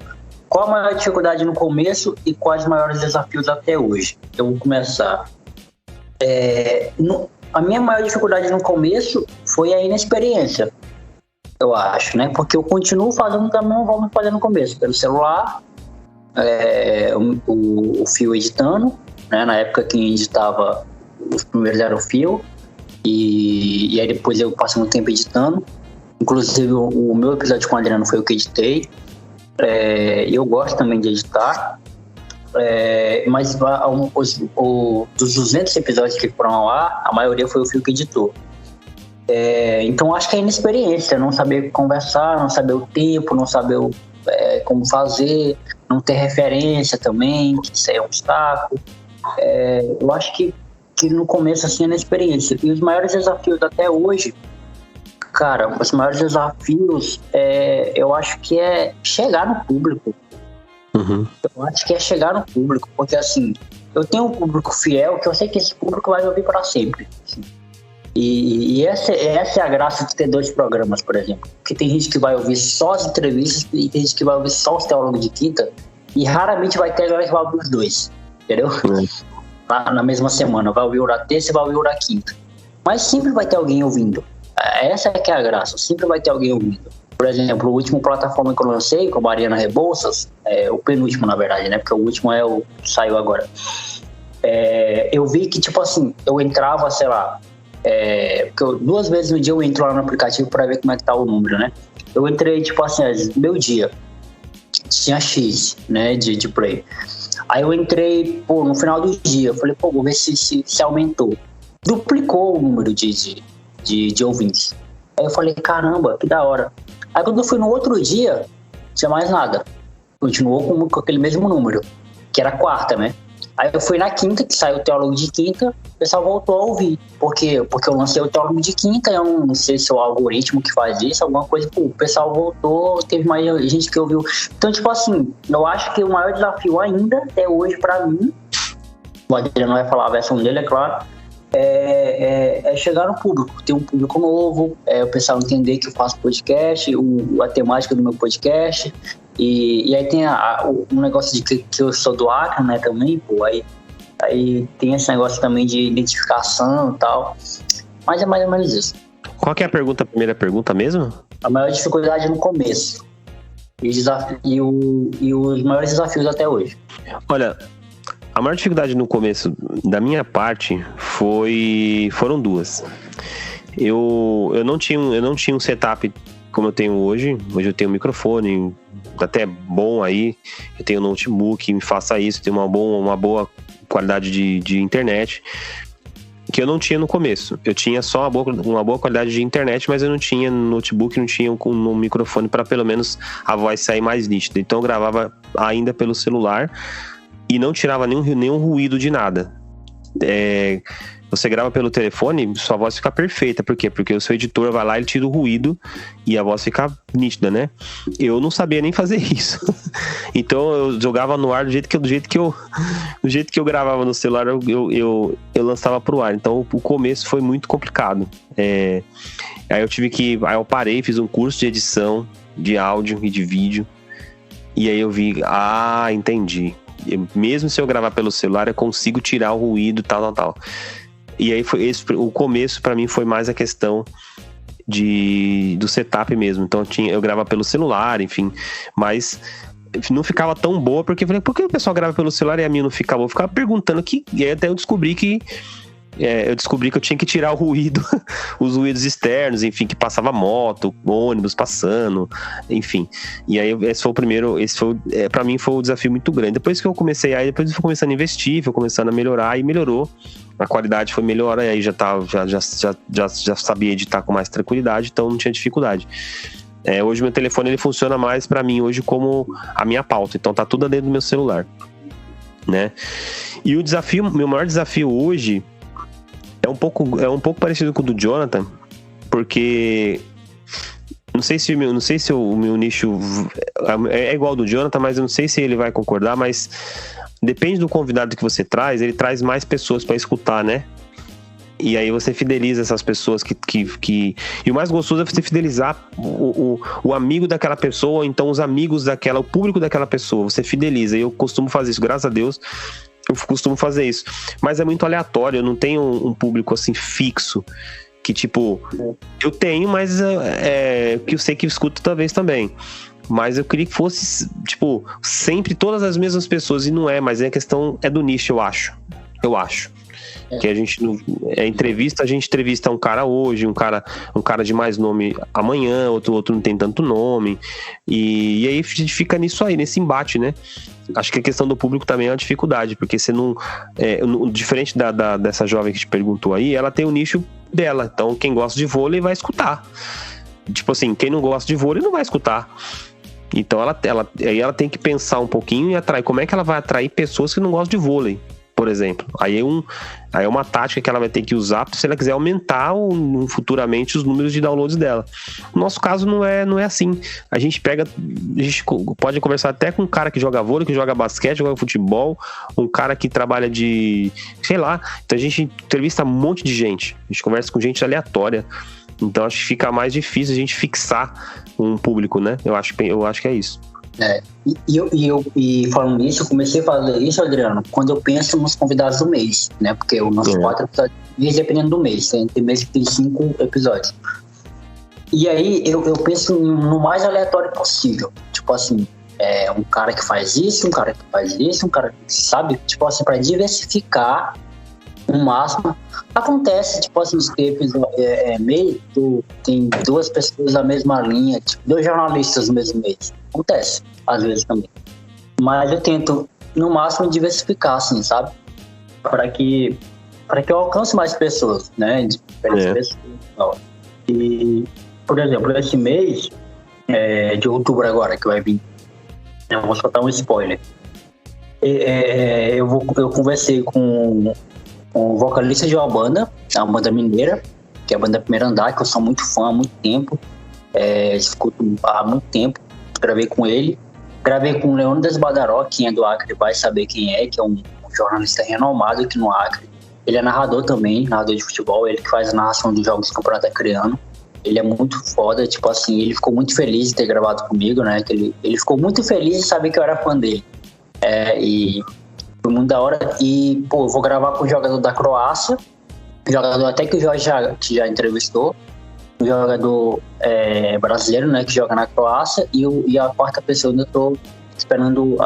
Qual a maior dificuldade no começo e quais os maiores desafios até hoje? Eu vou começar. A minha maior dificuldade no começo foi a inexperiência, eu acho, né? Porque eu continuo fazendo da mesma forma que eu fazia no começo, pelo celular, o fio editando, né? Na época quem editava os primeiros era o fio, e aí depois eu passei um tempo editando. Inclusive o meu episódio com o Adriano foi o que editei. Eu gosto também de editar, mas dos 200 episódios que foram ao ar, a maioria foi o fio que editou. Então acho que é inexperiência, não saber conversar, não saber o tempo, não saber como fazer, não ter referência também, que isso é um obstáculo. Eu acho que no começo assim é inexperiência. E os maiores desafios até hoje, cara, os maiores desafios eu acho que é chegar no público. Uhum. Eu acho que é chegar no público, porque assim, eu tenho um público fiel que eu sei que esse público vai me ouvir para sempre, assim. E essa é a graça de ter 2 programas, por exemplo. Porque tem gente que vai ouvir só as entrevistas e tem gente que vai ouvir só os teólogos de quinta, e raramente vai ter alguém que vai ouvir os 2, entendeu? Na mesma semana, vai ouvir o da terça e vai ouvir o da quinta. Mas sempre vai ter alguém ouvindo. Essa é que é a graça, sempre vai ter alguém ouvindo. Por exemplo, o último plataforma que eu lancei, com a Mariana Rebouças, o penúltimo, na verdade, né? Porque o último é o que saiu agora. Eu vi que, tipo assim, eu entrava, sei lá, porque 2 vezes no dia eu entro lá no aplicativo para ver como é que tá o número, né? Eu entrei, tipo assim, meu dia tinha X, né, de play. Aí eu entrei, no final do dia, eu falei, vou ver se aumentou. Duplicou o número de ouvintes. Aí eu falei, caramba, que da hora. Aí quando eu fui no outro dia, não tinha mais nada. Continuou com aquele mesmo número, que era a quarta, né? Aí eu fui na quinta, que saiu o Teólogo de Quinta, o pessoal voltou a ouvir. Por quê? Porque eu lancei o Teólogo de Quinta, eu não sei se é o algoritmo que faz isso, alguma coisa, o pessoal voltou, teve mais gente que ouviu. Então, tipo assim, eu acho que o maior desafio ainda, até hoje, pra mim, o Adriano vai falar a versão dele, é claro, é chegar no público, ter um público novo, o pessoal entender que eu faço podcast, a temática do meu podcast. E aí tem um negócio de que eu sou do Acre, né, também, aí tem esse negócio também de identificação e tal, mas é mais ou menos isso. Qual que é a primeira pergunta mesmo? A maior dificuldade no começo e os maiores desafios até hoje. Olha, a maior dificuldade no começo da minha parte foram 2. Eu não tinha um setup como eu tenho hoje. Hoje eu tenho um microfone até bom aí, eu tenho um notebook que me faça isso, tenho uma boa qualidade de internet, que eu não tinha no começo. Eu tinha só uma boa qualidade de internet, mas eu não tinha notebook, não tinha um microfone para pelo menos a voz sair mais nítida. Então eu gravava ainda pelo celular e não tirava nenhum ruído de nada. Você grava pelo telefone, sua voz fica perfeita. Por quê? Porque o seu editor vai lá e tira o ruído e a voz fica nítida, né? Eu não sabia nem fazer isso. Então eu jogava no ar do jeito que eu gravava no celular, eu lançava pro ar. Então o começo foi muito complicado. Aí eu parei, fiz um curso de edição de áudio e de vídeo. E aí eu vi, entendi. Mesmo se eu gravar pelo celular, eu consigo tirar o ruído, tal. E aí o começo pra mim foi mais a questão do setup mesmo. Então eu gravava pelo celular, enfim, mas não ficava tão boa, porque eu falei, por que o pessoal grava pelo celular e a minha não fica boa? Eu ficava perguntando e aí até eu descobri que eu tinha que tirar o ruído, os ruídos externos, enfim, que passava moto, ônibus passando, enfim. E aí esse foi o primeiro, pra mim foi um desafio muito grande. Depois que eu comecei, depois eu fui começando a investir, fui começando a melhorar e melhorou. A qualidade foi melhor, aí já sabia editar com mais tranquilidade, então não tinha dificuldade. Hoje meu telefone ele funciona mais pra mim hoje como a minha pauta, então tá tudo dentro do meu celular, né? E meu maior desafio hoje é um pouco parecido com o do Jonathan, porque não sei se o meu nicho é igual ao do Jonathan, mas eu não sei se ele vai concordar, mas depende do convidado que você traz, ele traz mais pessoas para escutar, né? E aí você fideliza essas pessoas que... E o mais gostoso é você fidelizar o amigo daquela pessoa, ou então os amigos o público daquela pessoa, você fideliza. E eu costumo fazer isso, graças a Deus, eu costumo fazer isso. Mas é muito aleatório, eu não tenho um público assim fixo, que tipo, eu tenho, mas que eu sei que escuta talvez também. Mas eu queria que fosse, tipo, sempre todas as mesmas pessoas, e não é, mas a questão é do nicho, eu acho. Que a gente a gente entrevista um cara hoje, um cara de mais nome amanhã, outro não tem tanto nome, e aí a gente fica nisso aí, nesse embate, né? Acho que a questão do público também é uma dificuldade, porque você não... diferente dessa jovem que te perguntou aí, ela tem o nicho dela, então quem gosta de vôlei vai escutar. Tipo assim, quem não gosta de vôlei não vai escutar. Então ela tem que pensar um pouquinho e atrair. Como é que ela vai atrair pessoas que não gostam de vôlei, por exemplo? Aí é uma tática que ela vai ter que usar se ela quiser aumentar futuramente os números de downloads dela. No nosso caso não é assim. A gente pode conversar até com um cara que joga vôlei, que joga basquete, joga futebol, um cara que trabalha sei lá. Então a gente entrevista um monte de gente. A gente conversa com gente aleatória. Então acho que fica mais difícil a gente fixar um público, né? Eu acho que é isso. E falando nisso, eu comecei a fazer isso, Adriano, quando eu penso nos convidados do mês, né? Porque o nosso 4 episódios, dependendo do mês, tem mês que tem 5 episódios. E aí eu penso no mais aleatório possível. Tipo assim, um cara que faz isso, um cara que faz isso, um cara que sabe, tipo assim, pra diversificar o máximo. Acontece, tipo assim, nos episódios mês, tem 2 pessoas da mesma linha, tipo, 2 jornalistas no mesmo mês. Acontece, às vezes também. Mas eu tento, no máximo, diversificar, assim, sabe? Para que eu alcance mais pessoas, né? Diferentes pessoas. E, por exemplo, esse mês de outubro agora, que vai vir, eu vou soltar um spoiler. Eu conversei com o vocalista de uma banda mineira, que é a banda Primeiro Andar, que eu sou muito fã há muito tempo, escuto há muito tempo. Gravei com ele, gravei com o Leônidas Badaró, quem é do Acre vai saber quem é, que é um jornalista renomado aqui no Acre. Ele é narrador também, narrador de futebol, ele que faz a narração dos jogos do Campeonato Acreano. Ele é muito foda, tipo assim, ele ficou muito feliz de ter gravado comigo, né? Que ele ficou muito feliz de saber que eu era fã dele. E foi muito da hora. E, eu vou gravar com o jogador da Croácia, jogador até que o Jorge já entrevistou, um jogador brasileiro, né, que joga na Croácia, e a quarta pessoa ainda estou esperando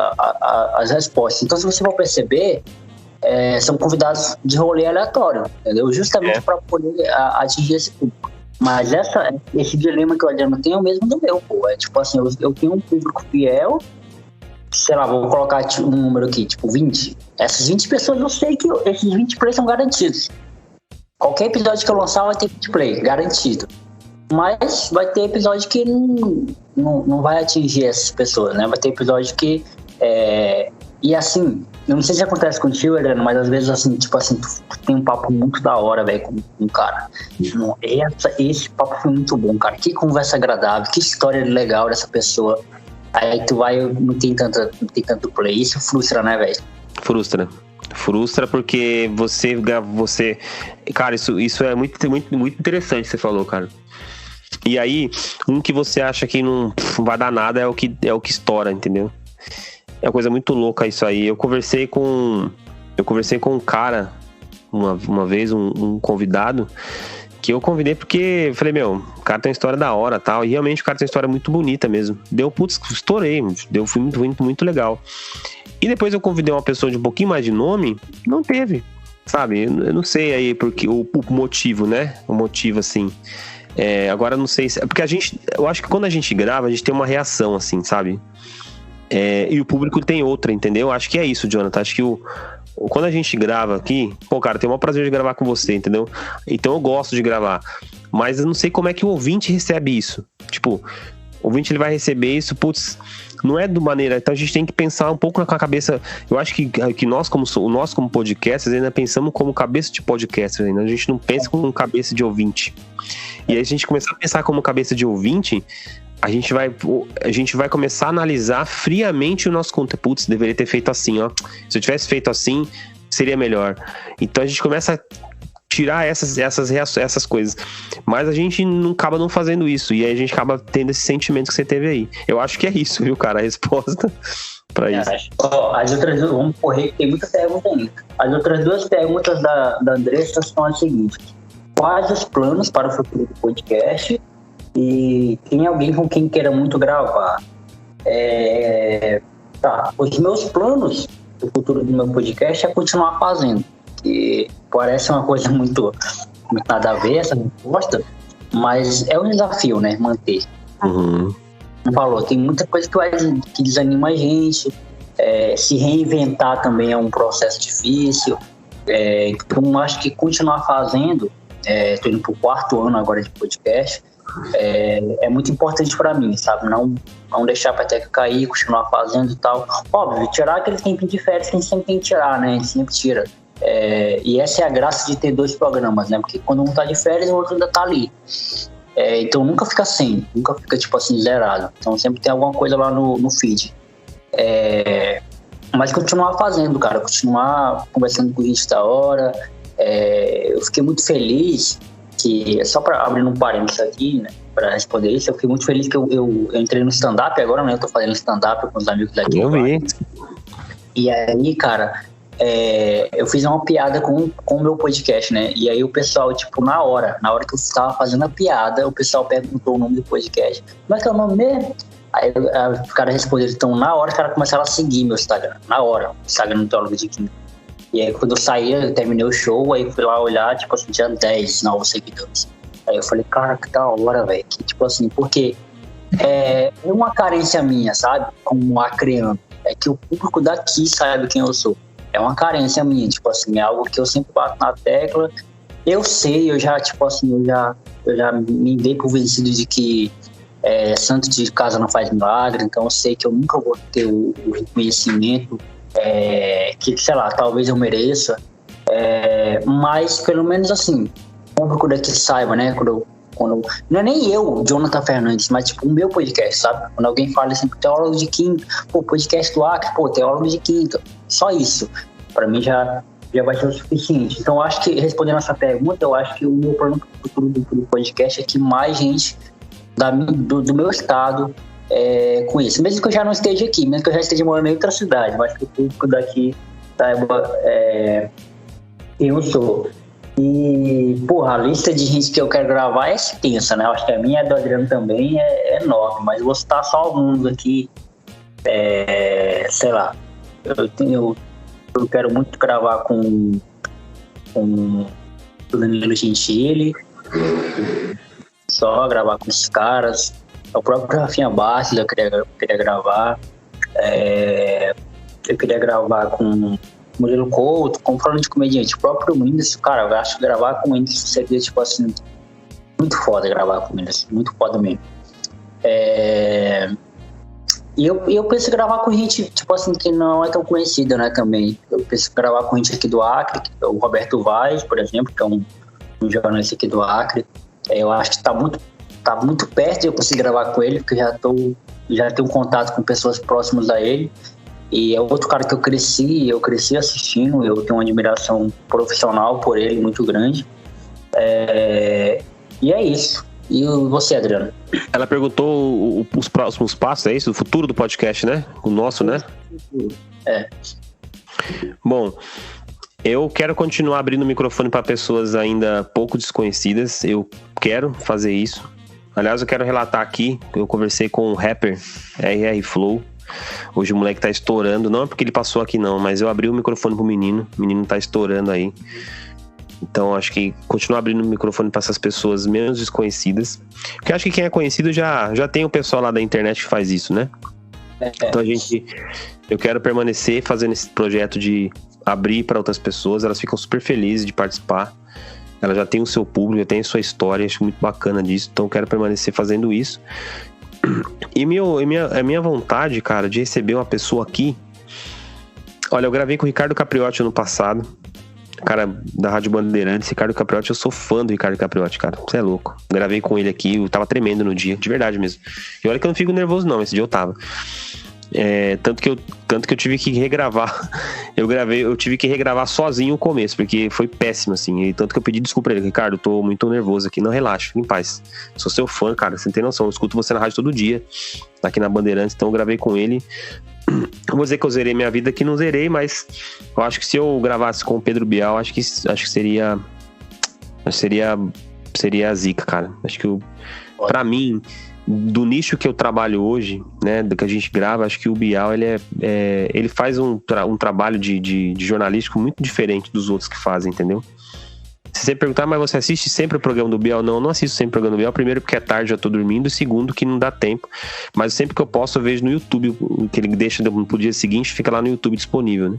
as respostas. Então, se você for perceber, são convidados de rolê aleatório, entendeu? Justamente para poder atingir esse público. Mas esse dilema que o Adriano tem é o mesmo do meu, pô. É tipo assim, eu tenho um público fiel, sei lá, vou colocar um número aqui, tipo 20. Essas 20 pessoas, eu sei que esses 20 plays são garantidos. Qualquer episódio que eu lançar vai ter 20 play, garantido. Mas vai ter episódio que não vai atingir essas pessoas, né? Vai ter episódio que... E assim, eu não sei se acontece contigo, Adriano, mas às vezes assim, tipo assim, tu tem um papo muito da hora, velho, com um cara. Esse papo foi muito bom, cara. Que conversa agradável, que história legal dessa pessoa. Aí tu vai, não tem tanto play. Isso frustra, né, velho? Frustra porque você... Cara, isso é muito, muito, muito interessante, você falou, cara. E aí, um que você acha que não vai dar nada é o que estoura, entendeu? É uma coisa muito louca isso aí. Eu conversei com um cara uma vez, um convidado, que eu convidei porque falei, meu, o cara tem uma história da hora, tal, e realmente o cara tem uma história muito bonita mesmo. Estourei, foi muito, muito, muito legal. E depois eu convidei uma pessoa de um pouquinho mais de nome, não teve, sabe? Eu não sei aí porque o motivo, né? O motivo, assim. Agora eu não sei se... Porque eu acho que quando a gente grava, a gente tem uma reação, assim, sabe? E o público tem outra, entendeu? Acho que é isso, Jonathan. Acho que quando a gente grava aqui, pô, cara, tem o maior prazer de gravar com você, entendeu? Então eu gosto de gravar. Mas eu não sei como é que o ouvinte recebe isso. Tipo, o ouvinte ele vai receber isso, putz, não é de maneira... Então a gente tem que pensar um pouco com a cabeça... Eu acho que nós como podcasters ainda pensamos como cabeça de podcasters ainda. A gente não pensa como cabeça de ouvinte. E aí a gente começar a pensar como cabeça de ouvinte... A gente vai começar a analisar friamente o nosso conteúdo. Putz, deveria ter feito assim, ó. Se eu tivesse feito assim, seria melhor. Então a gente começa a tirar essas coisas. Mas a gente acaba não fazendo isso. E aí a gente acaba tendo esse sentimento que você teve aí. Eu acho que é isso, viu, cara? A resposta pra isso. As outras duas, vamos correr, tem muita pergunta ainda. As outras duas perguntas da Andressa são as seguintes: quais os planos para o futuro do podcast? E tem alguém com quem queira muito gravar? Os meus planos do futuro do meu podcast é continuar fazendo. Que parece uma coisa muito nada a ver essa resposta, mas é um desafio, né? Manter. Uhum. Falou, tem muita coisa que desanima a gente. Se reinventar também é um processo difícil. Então acho que continuar fazendo, estou indo pro 4º ano agora de podcast, é muito importante para mim, sabe? Não deixar a peteca cair, continuar fazendo e tal. Óbvio, tirar aquele tempo de férias que a gente sempre tem que tirar, né? A gente sempre tira. E essa é a graça de ter 2 programas, né? Porque quando um tá de férias, o outro ainda tá ali. Então nunca fica sem, nunca fica tipo assim zerado. Então sempre tem alguma coisa lá no feed. Mas continuar fazendo, cara, continuar conversando com gente da hora. Eu fiquei muito feliz que, só para abrir um parênteses aqui, né, para responder isso, eu fiquei muito feliz que eu entrei no stand-up agora, né? Eu tô fazendo stand-up com os amigos daqui. Eu vi. E aí, cara, eu fiz uma piada com o meu podcast, né? E aí o pessoal, tipo, na hora que eu tava fazendo a piada, o pessoal perguntou o nome do podcast. Como é que é o nome mesmo? Aí os caras responderam, então na hora os caras começaram a seguir meu Instagram. Na hora, o Instagram do Teólogo de Quinta. E aí quando eu saí, eu terminei o show, aí fui lá olhar, tipo assim, tinha 10 novos seguidores. Aí eu falei, cara, que da hora, velho. Que tipo assim, porque é uma carência minha, sabe? Como acreano. É que o público daqui sabe quem eu sou. É uma carência minha, tipo assim, é algo que eu sempre bato na tecla. Eu sei, eu já, tipo assim, eu já me dei por vencido de que santo de casa não faz milagre, então eu sei que eu nunca vou ter o reconhecimento que, sei lá, talvez eu mereça, mas pelo menos assim, o público daqui saiba, né, quando não é nem eu, Jonathan Fernandes, mas tipo o meu podcast, sabe? Quando alguém fala assim, Teólogo de Quinta, pô, podcast do Acre, pô, Teólogo de Quinta, só isso, pra mim já vai ser o suficiente. Então eu acho que, respondendo essa pergunta, eu acho que o meu plano futuro do podcast é que mais gente do meu estado com isso, mesmo que eu já não esteja aqui, mesmo que eu já esteja morando em outra cidade, mas que o público daqui saiba quem eu sou. E, porra, a lista de gente que eu quero gravar é extensa, né? Eu acho que a minha e a do Adriano também é enorme, mas vou citar só alguns aqui. Sei lá, eu quero muito gravar com o Danilo Gentili. só, gravar com esses caras. O próprio Rafinha Bastos eu queria gravar. Eu queria gravar com Murilo Couto, com falando de comediante. O próprio Whindersson, cara, eu acho que gravar com o Whindersson seria, tipo assim, muito foda gravar com o Whindersson, muito foda mesmo. E eu penso em gravar com gente, tipo assim, que não é tão conhecida, né, também. Eu penso em gravar com gente aqui do Acre, que é o Roberto Vaz, por exemplo, que é um jornalista aqui do Acre. Eu acho que tá muito perto de eu conseguir gravar com ele, porque já tenho contato com pessoas próximas a ele. E é outro cara que eu cresci assistindo, eu tenho uma admiração profissional por ele muito grande. E é isso. E você, Adriano? Ela perguntou os próximos passos, é isso? O futuro do podcast, né? O nosso, né? Bom, eu quero continuar abrindo o microfone para pessoas ainda pouco desconhecidas. Eu quero fazer isso. Aliás, eu quero relatar aqui, eu conversei com o rapper RR Flow. Hoje o moleque tá estourando, não é porque ele passou aqui não, mas eu abri o microfone pro menino, o menino tá estourando aí. Então acho que continuar abrindo o microfone para essas pessoas menos desconhecidas, porque acho que quem é conhecido já tem o pessoal lá da internet que faz isso, né? Então eu quero permanecer fazendo esse projeto de abrir para outras pessoas, elas ficam super felizes de participar. Ela já tem o seu público, já tem a sua história, acho muito bacana disso, então eu quero permanecer fazendo isso. E a minha vontade, cara, de receber uma pessoa aqui. Olha, eu gravei com o Ricardo Capriotti ano passado, cara da Rádio Bandeirantes. Ricardo Capriotti, eu sou fã do Ricardo Capriotti, cara, você é louco. Gravei com ele aqui, eu tava tremendo no dia, de verdade mesmo. E olha que eu não fico nervoso não, esse dia eu tava. Tanto que eu tive que regravar. Eu tive que regravar sozinho o começo, porque foi péssimo, assim. E tanto que eu pedi desculpa pra ele, Ricardo, eu tô muito nervoso aqui. Não, relaxa, fica em paz. Sou seu fã, cara, você não tem noção. Eu escuto você na rádio todo dia, aqui na Bandeirantes, então eu gravei com ele. Eu vou dizer que eu zerei minha vida, que não zerei, mas eu acho que se eu gravasse com o Pedro Bial, acho que seria a zica, cara. Acho que pra mim, do nicho que eu trabalho hoje, né, do que a gente grava, acho que o Bial, ele faz um trabalho de jornalístico muito diferente dos outros que fazem, entendeu? Se você perguntar, mas você assiste sempre o programa do Bial? Não, eu não assisto sempre o programa do Bial. Primeiro porque é tarde, já tô dormindo. E segundo que não dá tempo. Mas sempre que eu posso, eu vejo no YouTube. O que ele deixa pro dia seguinte, fica lá no YouTube disponível, né?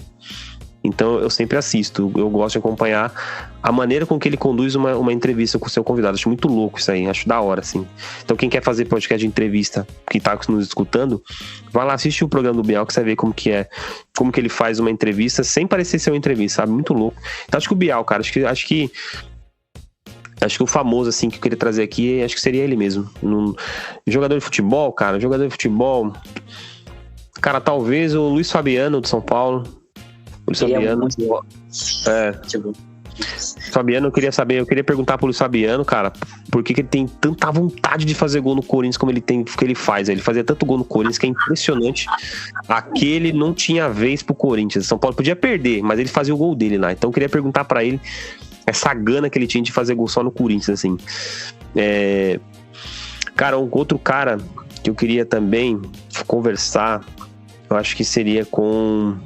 Então eu sempre assisto. Eu gosto de acompanhar a maneira com que ele conduz uma entrevista com o seu convidado. Acho muito louco isso aí, acho da hora, assim. Então quem quer fazer podcast de entrevista, que tá nos escutando, vai lá assistir o programa do Bial, que você vai ver como que ele faz uma entrevista sem parecer ser uma entrevista, sabe? Muito louco. Então acho que o Bial, cara, acho que o famoso, assim, que eu queria trazer aqui, acho que seria ele mesmo. Jogador de futebol, cara, cara, talvez o Luiz Fabiano do São Paulo. Luiz Fabiano. Fabiano, eu queria perguntar pro Luiz Fabiano, cara, por que ele tem tanta vontade de fazer gol no Corinthians como ele faz. Ele fazia tanto gol no Corinthians que é impressionante. Aquele não tinha vez pro Corinthians. São Paulo podia perder, mas ele fazia o gol dele lá. Então eu queria perguntar pra ele essa gana que ele tinha de fazer gol só no Corinthians, assim. Cara, outro cara que eu queria também conversar, eu acho que seria com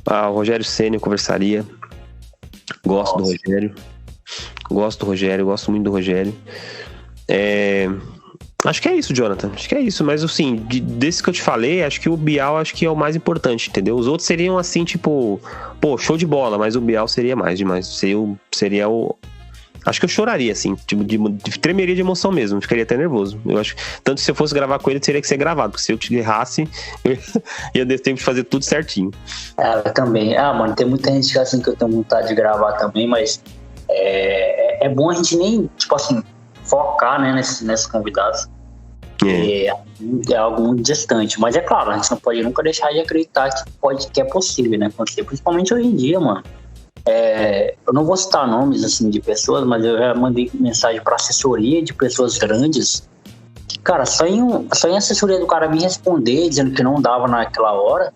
o Rogério Ceni. Eu conversaria. Gosto do Rogério, gosto muito do Rogério. Acho que é isso, Jonathan. Acho que é isso, mas assim, desse que eu te falei, acho que o Bial acho que é o mais importante, entendeu? Os outros seriam assim, tipo, pô, show de bola, mas o Bial seria mais demais. Seria o... Acho que eu choraria, assim, tipo, tremeria de emoção mesmo, ficaria até nervoso. Eu acho, tanto se eu fosse gravar com ele, teria que ser gravado, porque se eu te errasse, eu ia ter tempo de fazer tudo certinho. Eu também. Mano, tem muita gente assim que eu tenho vontade de gravar também, mas é bom a gente nem, tipo assim, focar, né, nesses convidados. É algo muito distante, mas é claro, a gente não pode nunca deixar de acreditar que é possível, né, acontecer, principalmente hoje em dia, mano. Eu não vou citar nomes assim de pessoas, mas eu já mandei mensagem para assessoria de pessoas grandes que, cara, só em assessoria do cara me responder dizendo que não dava naquela hora,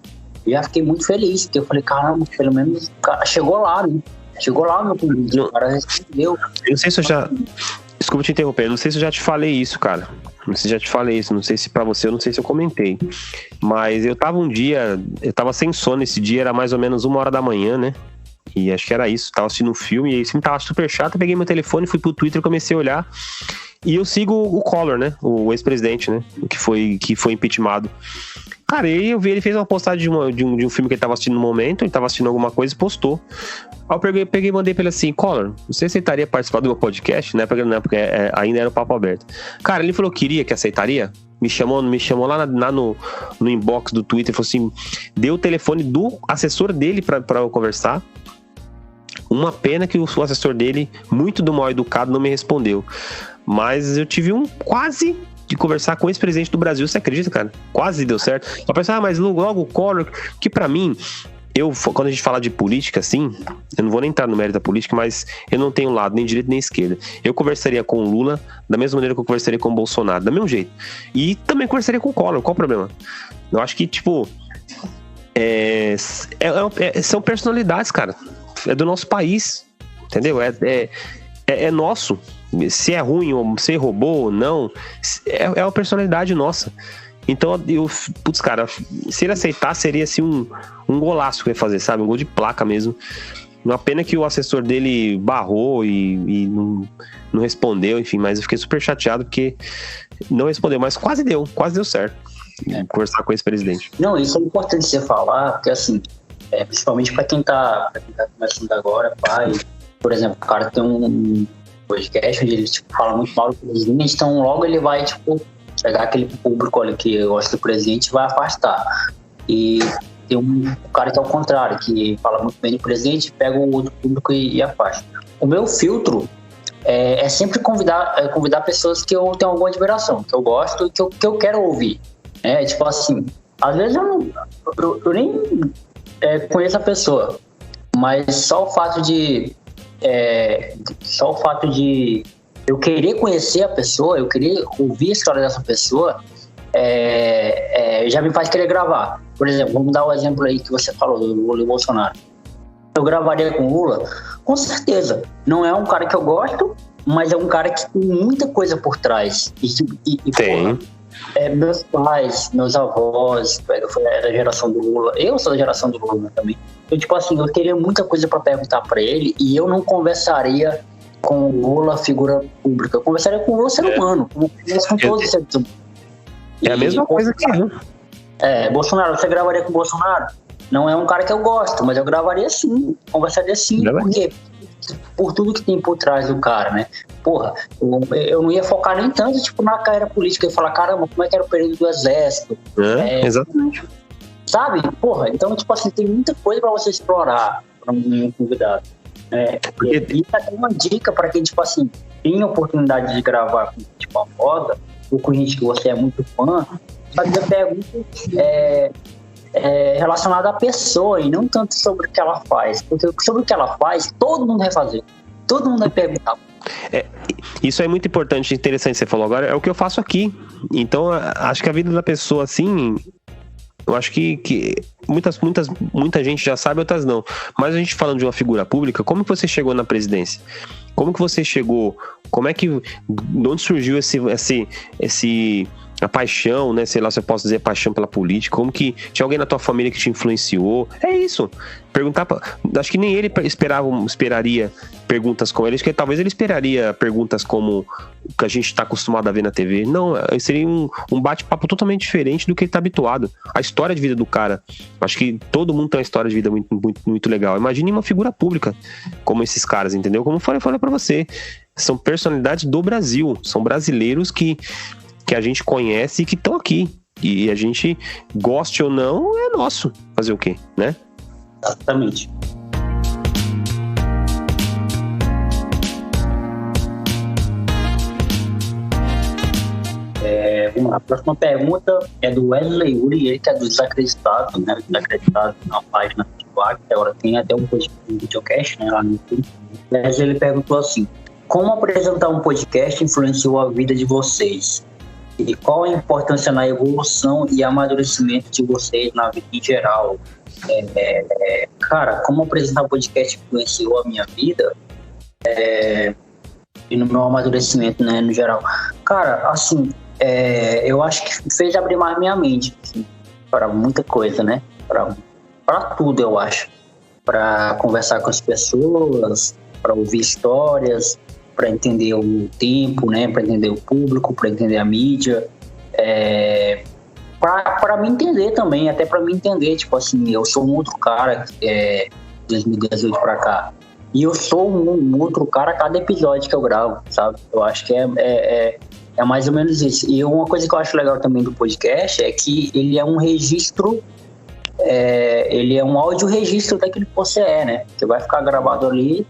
eu já fiquei muito feliz, porque eu falei, caramba, pelo menos o cara chegou lá, né? Chegou lá no convite, o cara respondeu. Eu não sei se eu já... Desculpa te interromper, eu não sei se eu já te falei isso, cara. Não sei se já te falei isso, não sei se pra você, eu não sei se eu comentei. Mas eu tava sem sono esse dia, era mais ou menos 1h da manhã, né? E acho que era isso. Tava assistindo um filme e aí o filme tava super chato. Eu peguei meu telefone, fui pro Twitter, comecei a olhar. E eu sigo o Collor, né? O ex-presidente, né? Que foi impeachmentado. Cara, e aí eu vi, ele fez uma postagem de um filme que ele tava assistindo no momento, ele tava assistindo alguma coisa e postou. Aí eu peguei e mandei pra ele assim: Collor, você aceitaria participar do meu podcast? Na época não, porque ainda era o papo aberto. Cara, ele falou que aceitaria. Me chamou lá no inbox do Twitter, falou assim, deu o telefone do assessor dele pra eu conversar. Uma pena que o assessor dele, muito do mal educado, não me respondeu. Mas eu tive quase de conversar com o ex-presidente do Brasil, você acredita, cara? Quase deu certo. Eu pensei, mas logo o Collor, que pra mim, quando a gente fala de política, assim, eu não vou nem entrar no mérito da política, mas eu não tenho lado, nem direita nem esquerda. Eu conversaria com o Lula da mesma maneira que eu conversaria com o Bolsonaro, do mesmo jeito. E também conversaria com o Collor, qual o problema? Eu acho que, tipo, são personalidades, cara. É do nosso país, entendeu? É nosso. Se é ruim ou se roubou ou não, é uma personalidade nossa. Então, putz, cara, se ele aceitar, seria assim um golaço que ele ia fazer, sabe? Um gol de placa mesmo. Uma pena que o assessor dele barrou e não respondeu, enfim, mas eu fiquei super chateado porque não respondeu, mas quase deu certo. Conversar com esse presidente. Não, isso é importante você falar, porque assim, principalmente pra quem tá começando agora, pai, por exemplo, o cara tem um podcast onde ele tipo, fala muito mal do presidente, então logo ele vai, tipo, pegar aquele público ali que gosta do presidente e vai afastar. E tem um cara que é o contrário, que fala muito bem do presidente, pega o outro público e afasta. O meu filtro é sempre convidar pessoas que eu tenho alguma admiração, que eu gosto e que eu quero ouvir. Tipo assim, às vezes eu nem conheço a pessoa, mas só o fato de eu querer conhecer a pessoa, eu querer ouvir a história dessa pessoa, já me faz querer gravar. Por exemplo, vamos dar o exemplo aí que você falou do Lula e Bolsonaro. Eu gravaria com o Lula? Com certeza. Não é um cara que eu gosto, mas é um cara que tem muita coisa por trás. Tem. Porra, meus pais, meus avós, é da geração do Lula. Eu sou da geração do Lula também. Então, tipo assim, eu teria muita coisa para perguntar para ele e eu não conversaria com o Lula, figura pública. Eu conversaria com o Lula, ser humano, como com todos os seres humanos. É a mesma coisa que eu. Bolsonaro, você gravaria com o Bolsonaro? Não é um cara que eu gosto, mas eu gravaria sim, conversaria sim. Por quê? Por tudo que tem por trás do cara, né? Porra, eu não ia focar nem tanto, tipo, na carreira política. Eu ia falar, caramba, como é que era o período do exército? Exatamente. Sabe? Porra, então, tipo assim, tem muita coisa pra você explorar pra um convidado. E até uma dica pra quem, tipo assim, tem a oportunidade de gravar com tipo, a moda, ou com gente que você é muito fã, fazer perguntas relacionadas à pessoa e não tanto sobre o que ela faz. Porque sobre o que ela faz, todo mundo vai fazer. Todo mundo vai perguntar. Isso é muito importante, interessante que você falou agora, é o que eu faço aqui. Então, acho que a vida da pessoa, assim, eu acho que muita gente já sabe, outras não. Mas a gente falando de uma figura pública, como que você chegou na presidência? Como que você chegou? De onde surgiu a paixão, né? Sei lá se eu posso dizer paixão pela política. Como que tinha alguém na tua família que te influenciou? É isso. Acho que nem ele esperaria perguntas como ele. Acho que talvez ele esperaria perguntas como o que a gente está acostumado a ver na TV. Não, seria um bate-papo totalmente diferente do que ele está habituado. A história de vida do cara. Acho que todo mundo tem uma história de vida muito, muito, muito legal. Imagine uma figura pública como esses caras, entendeu? Como eu falei pra você. São personalidades do Brasil. São brasileiros que a gente conhece e que estão aqui. E a gente, goste ou não, é nosso. Fazer o quê, né? Exatamente. Vamos lá. A próxima pergunta é do Wesley Uri, ele que é do Desacreditado, né? Desacreditado na página do Facebook, que agora tem até um videocast, né? Lá no YouTube. Wesley, ele perguntou assim: como apresentar um podcast influenciou a vida de vocês? E qual a importância na evolução e amadurecimento de vocês na vida em geral? Cara, como apresentar um podcast influenciou a minha vida e no meu amadurecimento, né, no geral? Cara, assim, eu acho que fez abrir mais minha mente, assim, para muita coisa, né? Para tudo, eu acho. para conversar com as pessoas, para ouvir histórias, para entender o tempo, né? Para entender o público, para entender a mídia, para me entender também, até para me entender, tipo assim, eu sou um outro cara 2018 para cá, e eu sou um outro cara a cada episódio que eu gravo, sabe? Eu acho que é mais ou menos isso. E uma coisa que eu acho legal também do podcast é que ele é um registro, ele é um áudio registro daquilo que você né? Que vai ficar gravado ali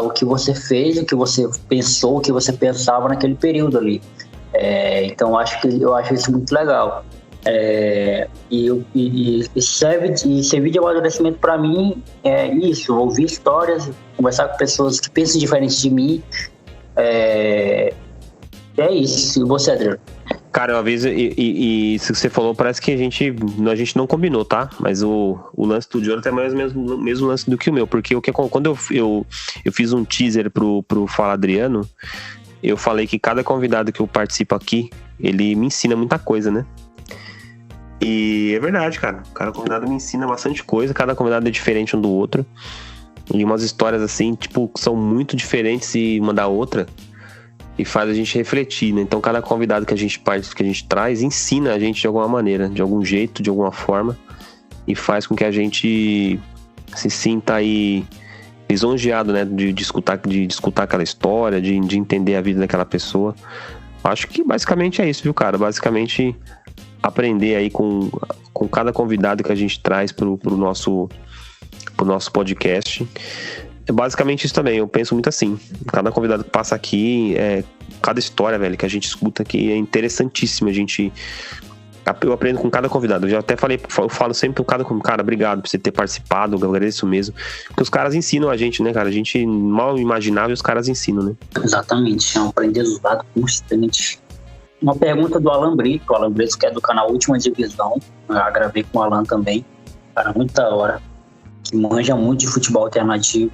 o que você fez, o que você pensou, o que você pensava naquele período ali. Então eu acho isso muito legal. E servir de amadurecimento para mim é isso, ouvir histórias, conversar com pessoas que pensam diferente de mim. É isso. E você, Adriano? Cara, uma vez, e isso que você falou, parece que a gente não combinou, tá? Mas o lance do Jonathan é mais ou menos o mesmo lance do que o meu, porque quando eu fiz um teaser pro Fala Adriano, eu falei que cada convidado que eu participo aqui, ele me ensina muita coisa, né? E é verdade, cara. Cada convidado me ensina bastante coisa, cada convidado é diferente um do outro. E umas histórias assim, tipo, são muito diferentes uma da outra. E faz a gente refletir, né? Então cada convidado que a gente traz ensina a gente de alguma maneira, de algum jeito, de alguma forma, e faz com que a gente se sinta aí lisonjeado, né? De escutar aquela história, de entender a vida daquela pessoa. Acho que basicamente é isso, viu, cara? Basicamente aprender aí com cada convidado que a gente traz pro nosso podcast. É basicamente isso também, eu penso muito assim. Cada convidado que passa aqui, cada história, velho, que a gente escuta aqui é interessantíssima. Eu aprendo com cada convidado. Eu já até eu falo sempre com cada convidado, cara, obrigado por você ter participado, eu agradeço mesmo. Porque os caras ensinam a gente, né, cara? A gente mal imaginava e os caras ensinam, né? Exatamente, é um aprendizado constante. Uma pergunta do Alan Brito. O Alan Brito, que é do canal Última Divisão. Eu já gravei com o Alan também. Cara, muito da hora. Que manja muito de futebol alternativo.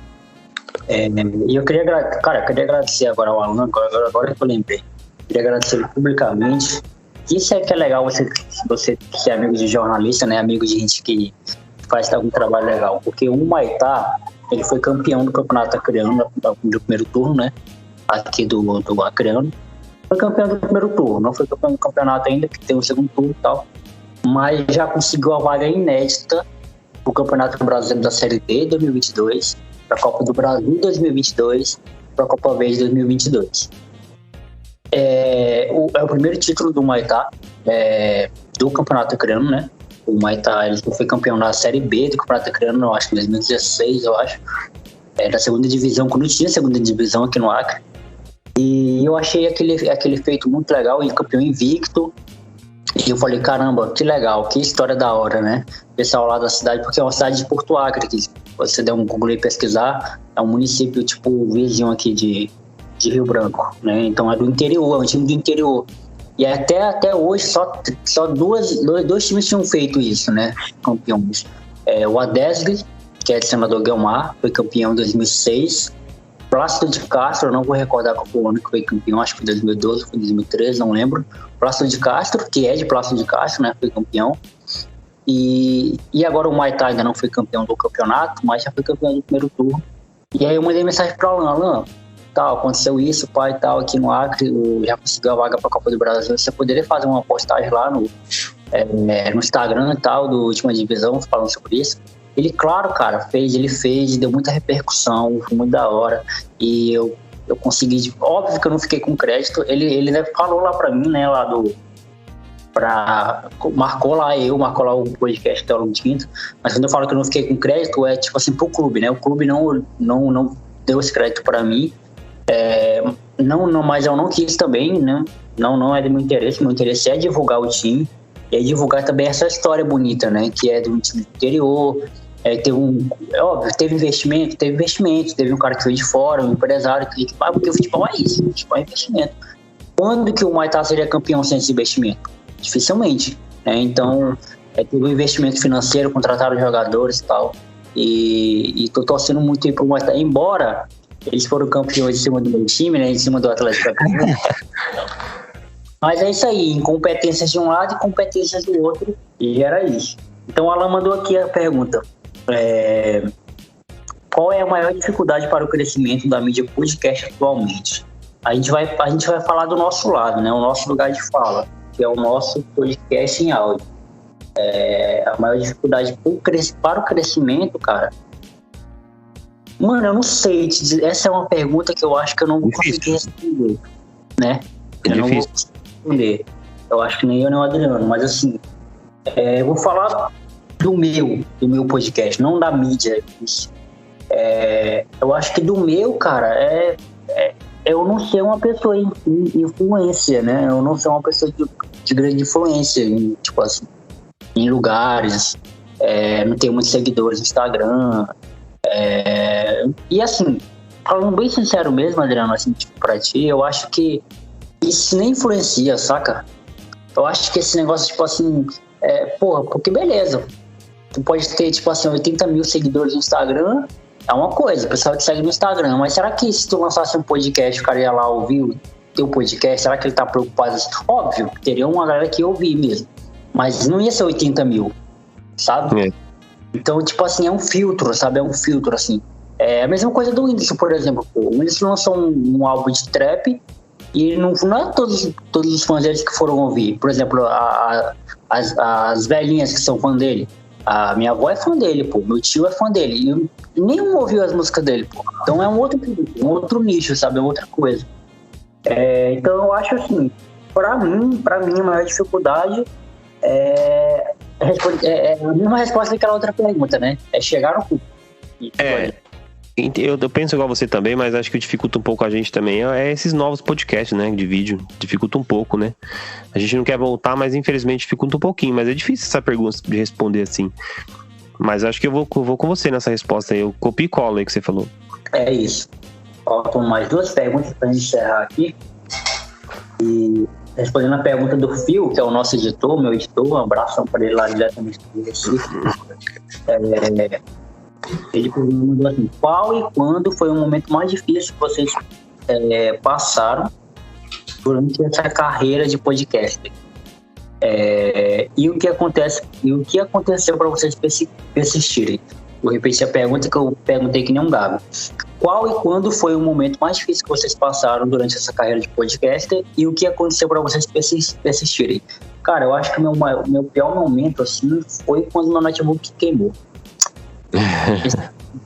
E eu queria agradecer agora ao Alan, agora que eu lembrei. Queria agradecer ele publicamente. Isso é que é legal, você ser amigo de jornalista, né? Amigo de gente que faz algum trabalho legal. Porque o Humaitá, ele foi campeão do campeonato acreano, do primeiro turno, né? Aqui do acreano. Foi campeão do primeiro turno, não foi campeão do campeonato ainda, que tem o segundo turno e tal. Mas já conseguiu a vaga inédita pro Campeonato Brasileiro da Série D 2022, para a Copa do Brasil 2022, para a Copa Verde 2022. É o primeiro título do Humaitá, do Campeonato Acreano, né? O Humaitá, ele foi campeão na Série B do Campeonato Acreano, eu acho que em 2016, eu acho. Da segunda divisão, quando tinha segunda divisão aqui no Acre. E eu achei aquele feito muito legal, ele campeão invicto. E eu falei, caramba, que legal, que história da hora, né? Pessoal lá da cidade, porque é uma cidade de Porto Acre, que você der um Google e pesquisar, é um município tipo vizinho aqui de Rio Branco, né? Então é do interior, é um time do interior. E até hoje só dois times tinham feito isso, né? Campeões. O Adesg, que é de Senador Guelmar, foi campeão em 2006. Plácido de Castro, eu não vou recordar qual foi o ano que foi campeão, acho que foi 2012, foi 2013, não lembro. Plácido de Castro, que é de Plácido de Castro, né? Foi campeão. E agora o Humaitá ainda não foi campeão do campeonato, mas já foi campeão do primeiro turno. E aí eu mandei mensagem para o Alan, tal, aconteceu isso, pai e tal, aqui no Acre, eu já consegui a vaga para a Copa do Brasil. Você poderia fazer uma postagem lá no Instagram e tal, do Última Divisão, falando sobre isso? Ele, claro, cara, ele fez, deu muita repercussão, foi muito da hora. E eu consegui, óbvio que eu não fiquei com crédito, ele falou lá pra mim, né, marcou lá o podcast Teólogo de Quinto, mas quando eu falo que eu não fiquei com crédito, é tipo assim, pro clube, né, o clube não deu esse crédito pra mim, mas eu não quis também, né, não é do meu interesse é divulgar o time, e divulgar também essa história bonita, né, que é do time do interior. Teve investimento, teve um cara que veio de fora, um empresário que porque o futebol é isso, o futebol é investimento. Quando que o Humaitá seria campeão sem esse investimento? Dificilmente, né? Então teve um investimento financeiro, contrataram jogadores e tal, e tô torcendo muito aí pro Humaitá, embora eles foram campeões em cima do meu time, né, em cima do Atlético Acreano. Mas é isso aí, incompetências de um lado e competências do outro, e era isso. Então o Alan mandou aqui a pergunta. qual é a maior dificuldade para o crescimento da mídia podcast atualmente? A gente vai falar do nosso lado, né? O nosso lugar de fala, que é o nosso podcast em áudio. A maior dificuldade para o crescimento, cara. Mano, eu não sei te dizer. Essa é uma pergunta que eu acho que eu não vou conseguir responder, né? Eu não vou conseguir responder. Eu acho que nem eu nem o Adriano, mas assim, eu vou falar do meu podcast, não da mídia. Eu acho que do meu, cara, eu não ser uma pessoa influência, né? Eu não ser uma pessoa de grande influência, tipo assim, em lugares, não tenho muitos seguidores no Instagram. E assim, falando bem sincero mesmo, Adriano, assim, tipo, pra ti, eu acho que isso nem influencia, saca? Eu acho que esse negócio, tipo assim, porque beleza, tu pode ter, tipo assim, 80 mil seguidores no Instagram, é uma coisa, o pessoal te segue no Instagram, mas será que se tu lançasse um podcast, o cara ia lá ouvir o teu podcast, será que ele tá preocupado assim? Óbvio, teria uma galera que ia ouvir mesmo, mas não ia ser 80 mil, sabe? Então, tipo assim, é um filtro, sabe? É um filtro, assim. É a mesma coisa do Whindersson, por exemplo. O Whindersson lançou um álbum de trap e não é todos os fãs deles que foram ouvir. Por exemplo, as velhinhas que são fã dele. A minha avó é fã dele, pô. Meu tio é fã dele. E nenhum ouviu as músicas dele, pô. Então é um outro nicho, sabe? É outra coisa. Então eu acho assim, pra mim a maior dificuldade é a mesma resposta daquela outra pergunta, né? É chegar no cu. Eu penso igual você também, mas acho que dificulta um pouco a gente também. Esses novos podcasts, né? De vídeo. Dificulta um pouco, né? A gente não quer voltar, mas infelizmente dificulta um pouquinho. Mas é difícil essa pergunta de responder assim. Mas acho que eu vou com você nessa resposta aí. Eu copio e colo aí que você falou. É isso. Faltam mais 2 perguntas pra gente encerrar aqui. E respondendo a pergunta do Fio, que é o nosso editor, meu editor, um abraço para ele lá diretamente do Recife. Ele perguntou assim: qual e quando foi o momento mais difícil que vocês passaram durante essa carreira de podcast? E o que aconteceu para vocês persistirem? Vou repetir a pergunta que eu perguntei que nem um gago. Qual e quando foi o momento mais difícil que vocês passaram durante essa carreira de podcaster e o que aconteceu para vocês persistirem? Cara, eu acho que o meu pior momento assim foi quando meu notebook queimou.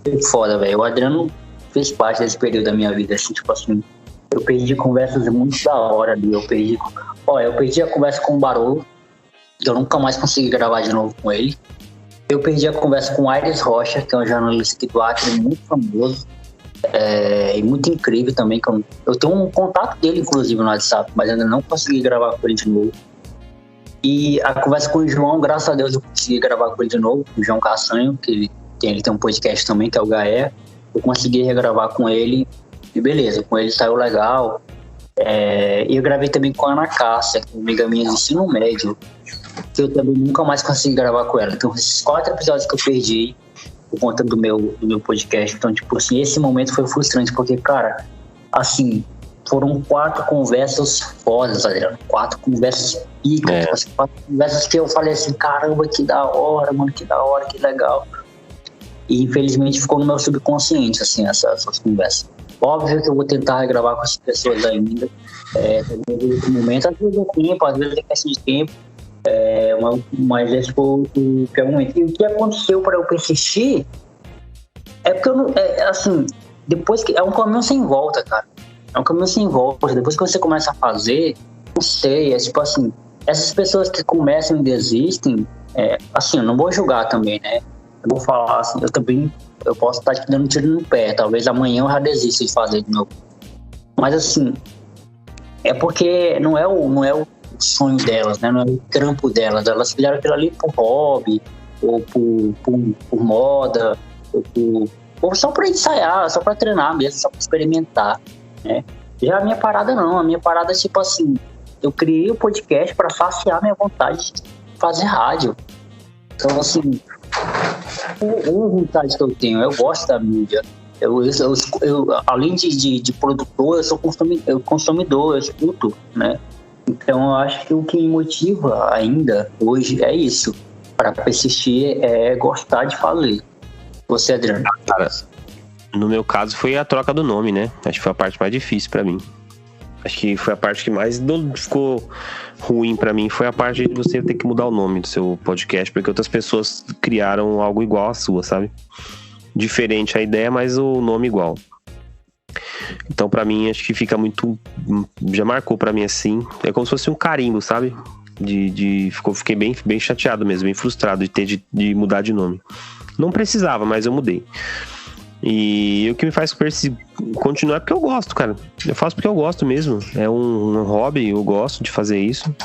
Foi foda, velho. O Adriano fez parte desse período da minha vida, assim, tipo assim, eu perdi conversas muito da hora ali. Eu perdi a conversa com o Barolo, eu nunca mais consegui gravar de novo com ele. Eu perdi a conversa com o Aires Rocha, que é um jornalista aqui do Acre, muito famoso. E muito incrível também. Eu tenho um contato dele, inclusive, no WhatsApp, mas ainda não consegui gravar com ele de novo. E a conversa com o João, graças a Deus, eu consegui gravar com ele de novo, com o João Castanho, que ele tem um podcast também, que é o Gaé. Eu consegui regravar com ele e beleza, com ele saiu legal. E eu gravei também com a Ana Cássia, que é uma amiga minha do ensino médio, que eu também nunca mais consegui gravar com ela. Então, esses 4 episódios que eu perdi por conta do meu podcast. Então, tipo assim, esse momento foi frustrante, porque, cara, assim, foram 4 conversas fodas, Adriano. 4 conversas picas, assim, 4 conversas que eu falei assim, caramba, que da hora, mano, que da hora, que legal. E infelizmente ficou no meu subconsciente, assim, essas conversas. Óbvio que eu vou tentar regravar com as pessoas ainda. No momento, às vezes é tempo, às vezes é questão de tempo. Mas esse foi o pior momento. E o que aconteceu para eu persistir é porque eu não. Assim, depois que. É um caminho sem volta, cara. É um caminho sem volta. Depois que você começa a fazer, não sei, tipo assim, essas pessoas que começam e desistem, assim, eu não vou julgar também, né? Eu vou falar assim, eu posso estar te dando um tiro no pé, talvez amanhã eu já desista de fazer de novo. Mas assim, é porque não é o sonho delas, né? Não é o trampo delas. Elas fizeram aquilo ali por hobby, ou por moda, ou só para ensaiar, só para treinar mesmo, só para experimentar, né? Já a minha parada não, a minha parada é tipo assim, eu criei o podcast para saciar minha vontade de fazer rádio. Então assim, é uma vontade que eu tenho, eu gosto da mídia. Eu além de produtor, eu sou consumidor, eu escuto, né? Então eu acho que o que me motiva ainda hoje é isso, para persistir, é gostar de fazer. Você, Adriano? Cara, No meu caso foi a troca do nome, né? Acho que foi a parte mais difícil pra mim. Acho que foi a parte que mais ficou ruim pra mim. Foi a parte de você ter que mudar o nome do seu podcast, porque outras pessoas criaram algo igual à sua, sabe? Diferente a ideia, mas o nome igual. Então pra mim acho que fica muito... Já marcou pra mim assim. É como se fosse um carimbo, sabe? Fiquei bem chateado mesmo, bem frustrado de mudar de nome. Não precisava, mas eu mudei. E o que me faz continuar é porque eu gosto, cara. Eu faço porque eu gosto mesmo. É um hobby, eu gosto de fazer isso.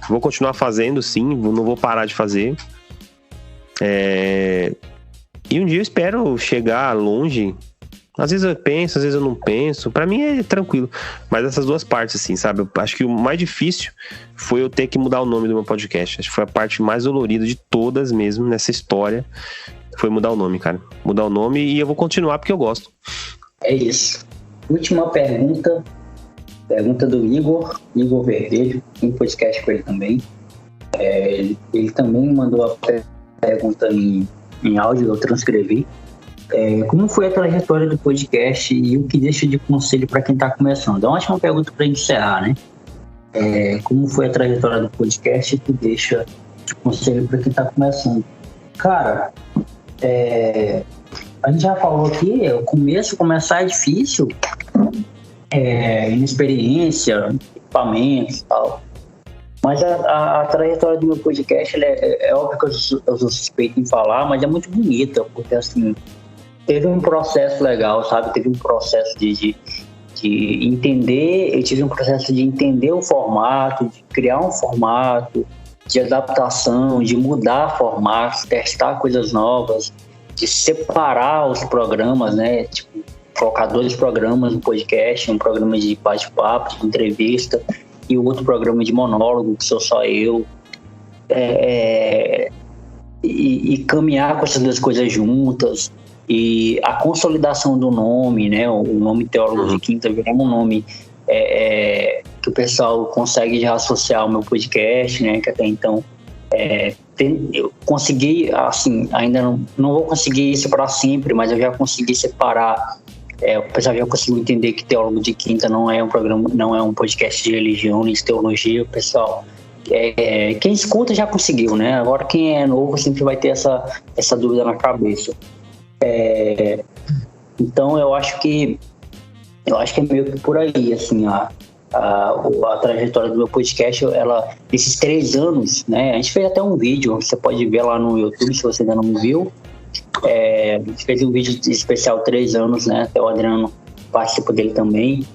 Vou continuar fazendo, sim. Não vou parar de fazer. E um dia eu espero chegar longe. Às vezes eu penso, às vezes eu não penso. Pra mim é tranquilo. Mas essas duas partes, assim, sabe? Eu acho que o mais difícil foi eu ter que mudar o nome do meu podcast. Acho que foi a parte mais dolorida de todas mesmo nessa história. Foi mudar o nome, cara. Mudar o nome e eu vou continuar porque eu gosto. É isso. Última pergunta. Pergunta do Igor Verdejo. Tem podcast com ele também. Ele também mandou a pergunta em áudio, eu transcrevi. Como foi a trajetória do podcast e o que deixa de conselho para quem está começando? É uma ótima pergunta para encerrar, né? Como foi a trajetória do podcast e o que deixa de conselho para quem está começando? Cara, a gente já falou aqui, começar é difícil, inexperiência, equipamentos e tal. Mas a trajetória do meu podcast, é óbvio que eu sou suspeito em falar, mas é muito bonita, porque assim, teve um processo legal, sabe? Teve um processo de entender, eu tive um processo de entender o formato, de criar um formato, de adaptação, de mudar formatos, testar coisas novas, de separar os programas, né? Tipo, colocar 2 programas no podcast, um programa de bate-papo, de entrevista, e o outro programa de monólogo, que sou só eu. E caminhar com essas 2 coisas juntas. E a consolidação do nome, né? O nome Teólogo de Quinta virou um nome que o pessoal consegue já associar ao meu podcast, né? Que até então eu consegui, assim, ainda não vou conseguir isso para sempre, mas eu já consegui separar. O pessoal já conseguiu entender que Teólogo de Quinta não é um programa, não é um podcast de religião nem de teologia. O pessoal, quem escuta já conseguiu, né? Agora quem é novo sempre vai ter essa dúvida na cabeça. Então eu acho que é meio que por aí, assim, a trajetória do meu podcast, esses 3 anos, né? A gente fez até um vídeo, você pode ver lá no YouTube se você ainda não viu. A gente fez um vídeo especial 3 anos, né? Até o Adriano participa dele também.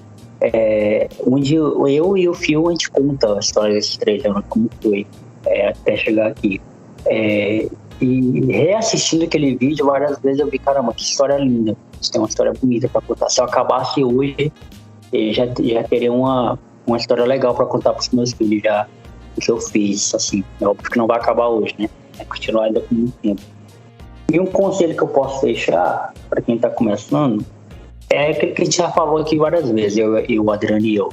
Onde eu e o Fio a gente conta a história desses 3 anos, como foi, até chegar aqui. E reassistindo aquele vídeo várias vezes eu vi, caramba, que história linda. Isso tem uma história bonita pra contar. Se eu acabasse hoje, já teria uma história legal pra contar pros meus filhos, já que eu fiz, assim. É óbvio que não vai acabar hoje, né? Vai continuar ainda por muito tempo. E um conselho que eu posso deixar pra quem tá começando é aquele que a gente já falou aqui várias vezes, o Adriano e eu.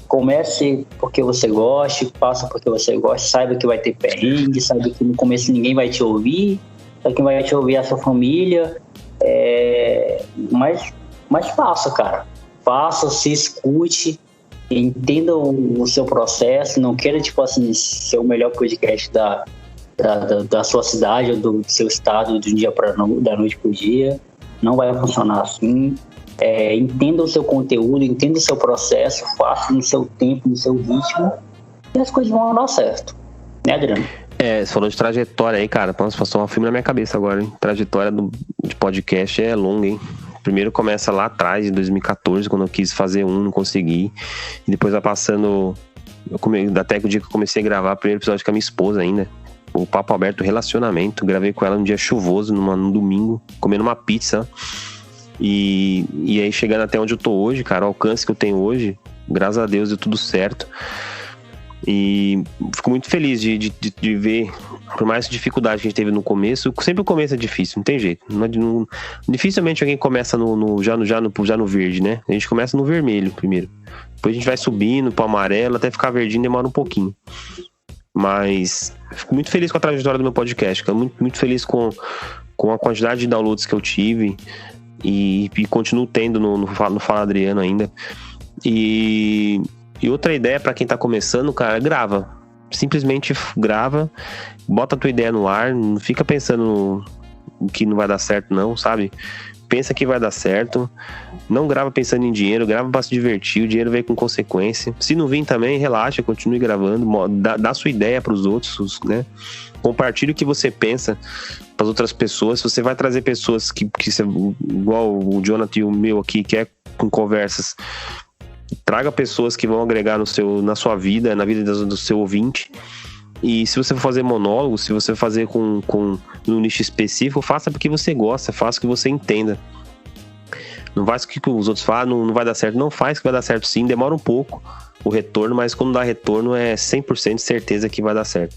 Comece porque você goste, faça porque você gosta, saiba que vai ter perrengue, saiba que no começo ninguém vai te ouvir, só quem vai te ouvir é a sua família, mas faça, cara. Faça, se escute, entenda o seu processo, não queira, tipo assim, ser o melhor podcast da sua cidade ou do seu estado de um dia da noite pro dia. Não vai funcionar assim. Entenda o seu conteúdo, entenda o seu processo, faça no seu tempo, no seu ritmo, e as coisas vão dar certo. Né, Adriano? Você falou de trajetória aí, cara. Nossa, passou um filme na minha cabeça agora, hein? Trajetória de podcast é longa, hein? Primeiro começa lá atrás, em 2014, quando eu quis fazer não consegui. E depois vai passando... Até o dia que eu comecei a gravar, o primeiro episódio com a minha esposa ainda. O Papo Aberto Relacionamento. Gravei com ela num dia chuvoso, num domingo, comendo uma pizza. E aí chegando até onde eu tô hoje, cara, o alcance que eu tenho hoje, graças a Deus deu tudo certo. E fico muito feliz de ver, por mais dificuldade que a gente teve no começo, sempre o começo é difícil, não tem jeito. Dificilmente alguém começa já no verde, né? A gente começa no vermelho primeiro. Depois a gente vai subindo pro amarelo, até ficar verdinho demora um pouquinho. Mas fico muito feliz com a trajetória do meu podcast, fico muito feliz com com a quantidade de downloads que eu tive e continuo tendo no Fala Adriano ainda. E outra ideia pra quem tá começando, cara, grava. Simplesmente grava, bota a tua ideia no ar, não fica pensando que não vai dar certo não, sabe? Pensa que vai dar certo, não grava pensando em dinheiro, grava pra se divertir, o dinheiro vem com consequência. Se não vir também, relaxa, continue gravando, dá sua ideia pros outros, né? Compartilhe o que você pensa pras outras pessoas. Se você vai trazer pessoas que igual o Jonathan e o meu aqui, que é com conversas, traga pessoas que vão agregar na sua vida, na vida do seu ouvinte. E se você for fazer monólogo, se você fazer com um nicho específico, faça porque você gosta, faça o que você entenda. Não faz o que os outros falam, não vai dar certo. Não faz que vai dar certo sim, demora um pouco o retorno, mas quando dá retorno é 100% de certeza que vai dar certo.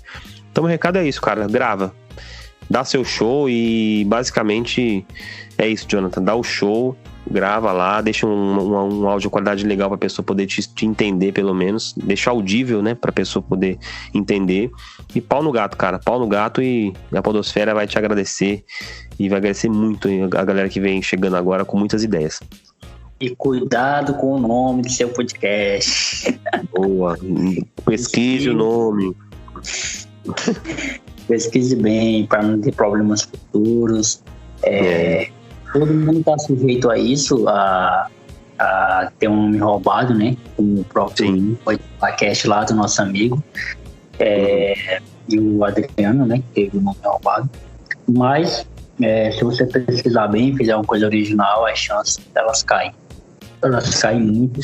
Então o recado é isso, cara, grava. Dá seu show e basicamente é isso, Jonathan. Dá o show, grava lá, deixa um áudio de qualidade legal pra pessoa poder te entender, pelo menos. Deixa audível, né, pra pessoa poder entender. E pau no gato, cara. Pau no gato e a podosfera vai te agradecer. E vai agradecer muito a galera que vem chegando agora com muitas ideias. E cuidado com o nome do seu podcast. Boa. Pesquise o nome. Pesquise bem para não ter problemas futuros. Todo mundo está sujeito a isso, a ter um nome roubado, né? Como o próprio podcast lá do nosso amigo. E o Adriano, né? Que teve o nome roubado. Mas se você pesquisar bem, fizer uma coisa original, as chances elas caem. Elas caem muito.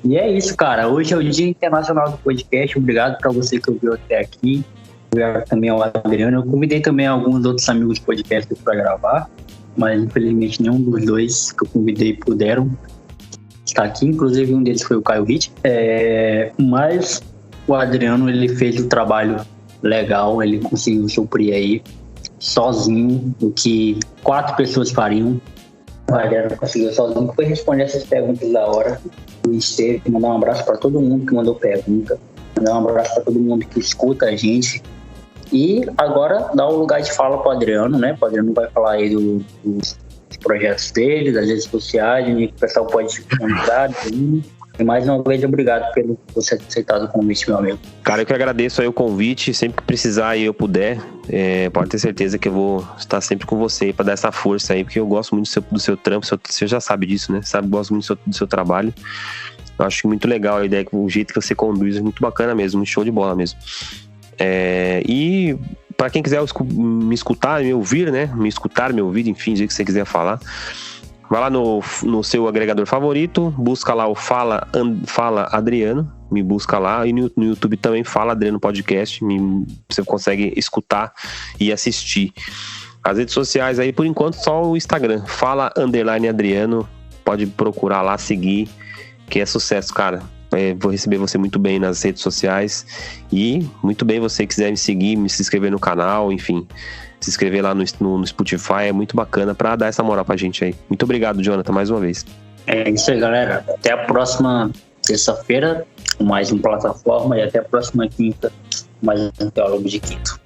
E é isso, cara. Hoje é o Dia Internacional do Podcast. Obrigado para você que ouviu até aqui. Obrigado também ao Adriano. Eu convidei também alguns outros amigos de podcast para gravar, mas infelizmente nenhum dos dois que eu convidei puderam estar aqui. Inclusive um deles foi o Caio Witt. Mas o Adriano, ele fez o trabalho legal. Ele conseguiu suprir aí sozinho o que 4 pessoas fariam. O Adriano conseguiu sozinho, foi responder essas perguntas da hora do Esteve. Mandar um abraço para todo mundo que mandou pergunta, mandar um abraço para todo mundo que escuta a gente. E agora dá um lugar de fala para o Adriano, né? O Adriano vai falar aí dos projetos dele, das redes sociais, onde o pessoal pode se encontrar. E mais uma vez, obrigado pelo você ter aceitado o convite, meu amigo. Cara, eu que agradeço aí o convite. Sempre que precisar e eu puder, pode ter certeza que eu vou estar sempre com você para dar essa força aí, porque eu gosto muito do seu trampo. Você já sabe disso, né? Gosto muito do seu trabalho. Eu acho muito legal a ideia, o jeito que você conduz é muito bacana mesmo, muito show de bola mesmo. E para quem quiser me escutar, me ouvir, né? Me escutar, me ouvir, enfim, do jeito que você quiser falar, vai lá no seu agregador favorito, busca lá o Fala Adriano, me busca lá, e no YouTube também Fala Adriano Podcast, você consegue escutar e assistir. As redes sociais aí, por enquanto, só o Instagram, Fala _Adriano, pode procurar lá, seguir, que é sucesso, cara. Vou receber você muito bem nas redes sociais e muito bem você quiser me seguir, se inscrever no canal, enfim, se inscrever lá no Spotify, é muito bacana pra dar essa moral pra gente aí. Muito obrigado, Jonathan, mais uma vez. É isso aí, galera. Até a próxima terça-feira com mais uma plataforma e até a próxima quinta com mais um Teólogo de Quinto.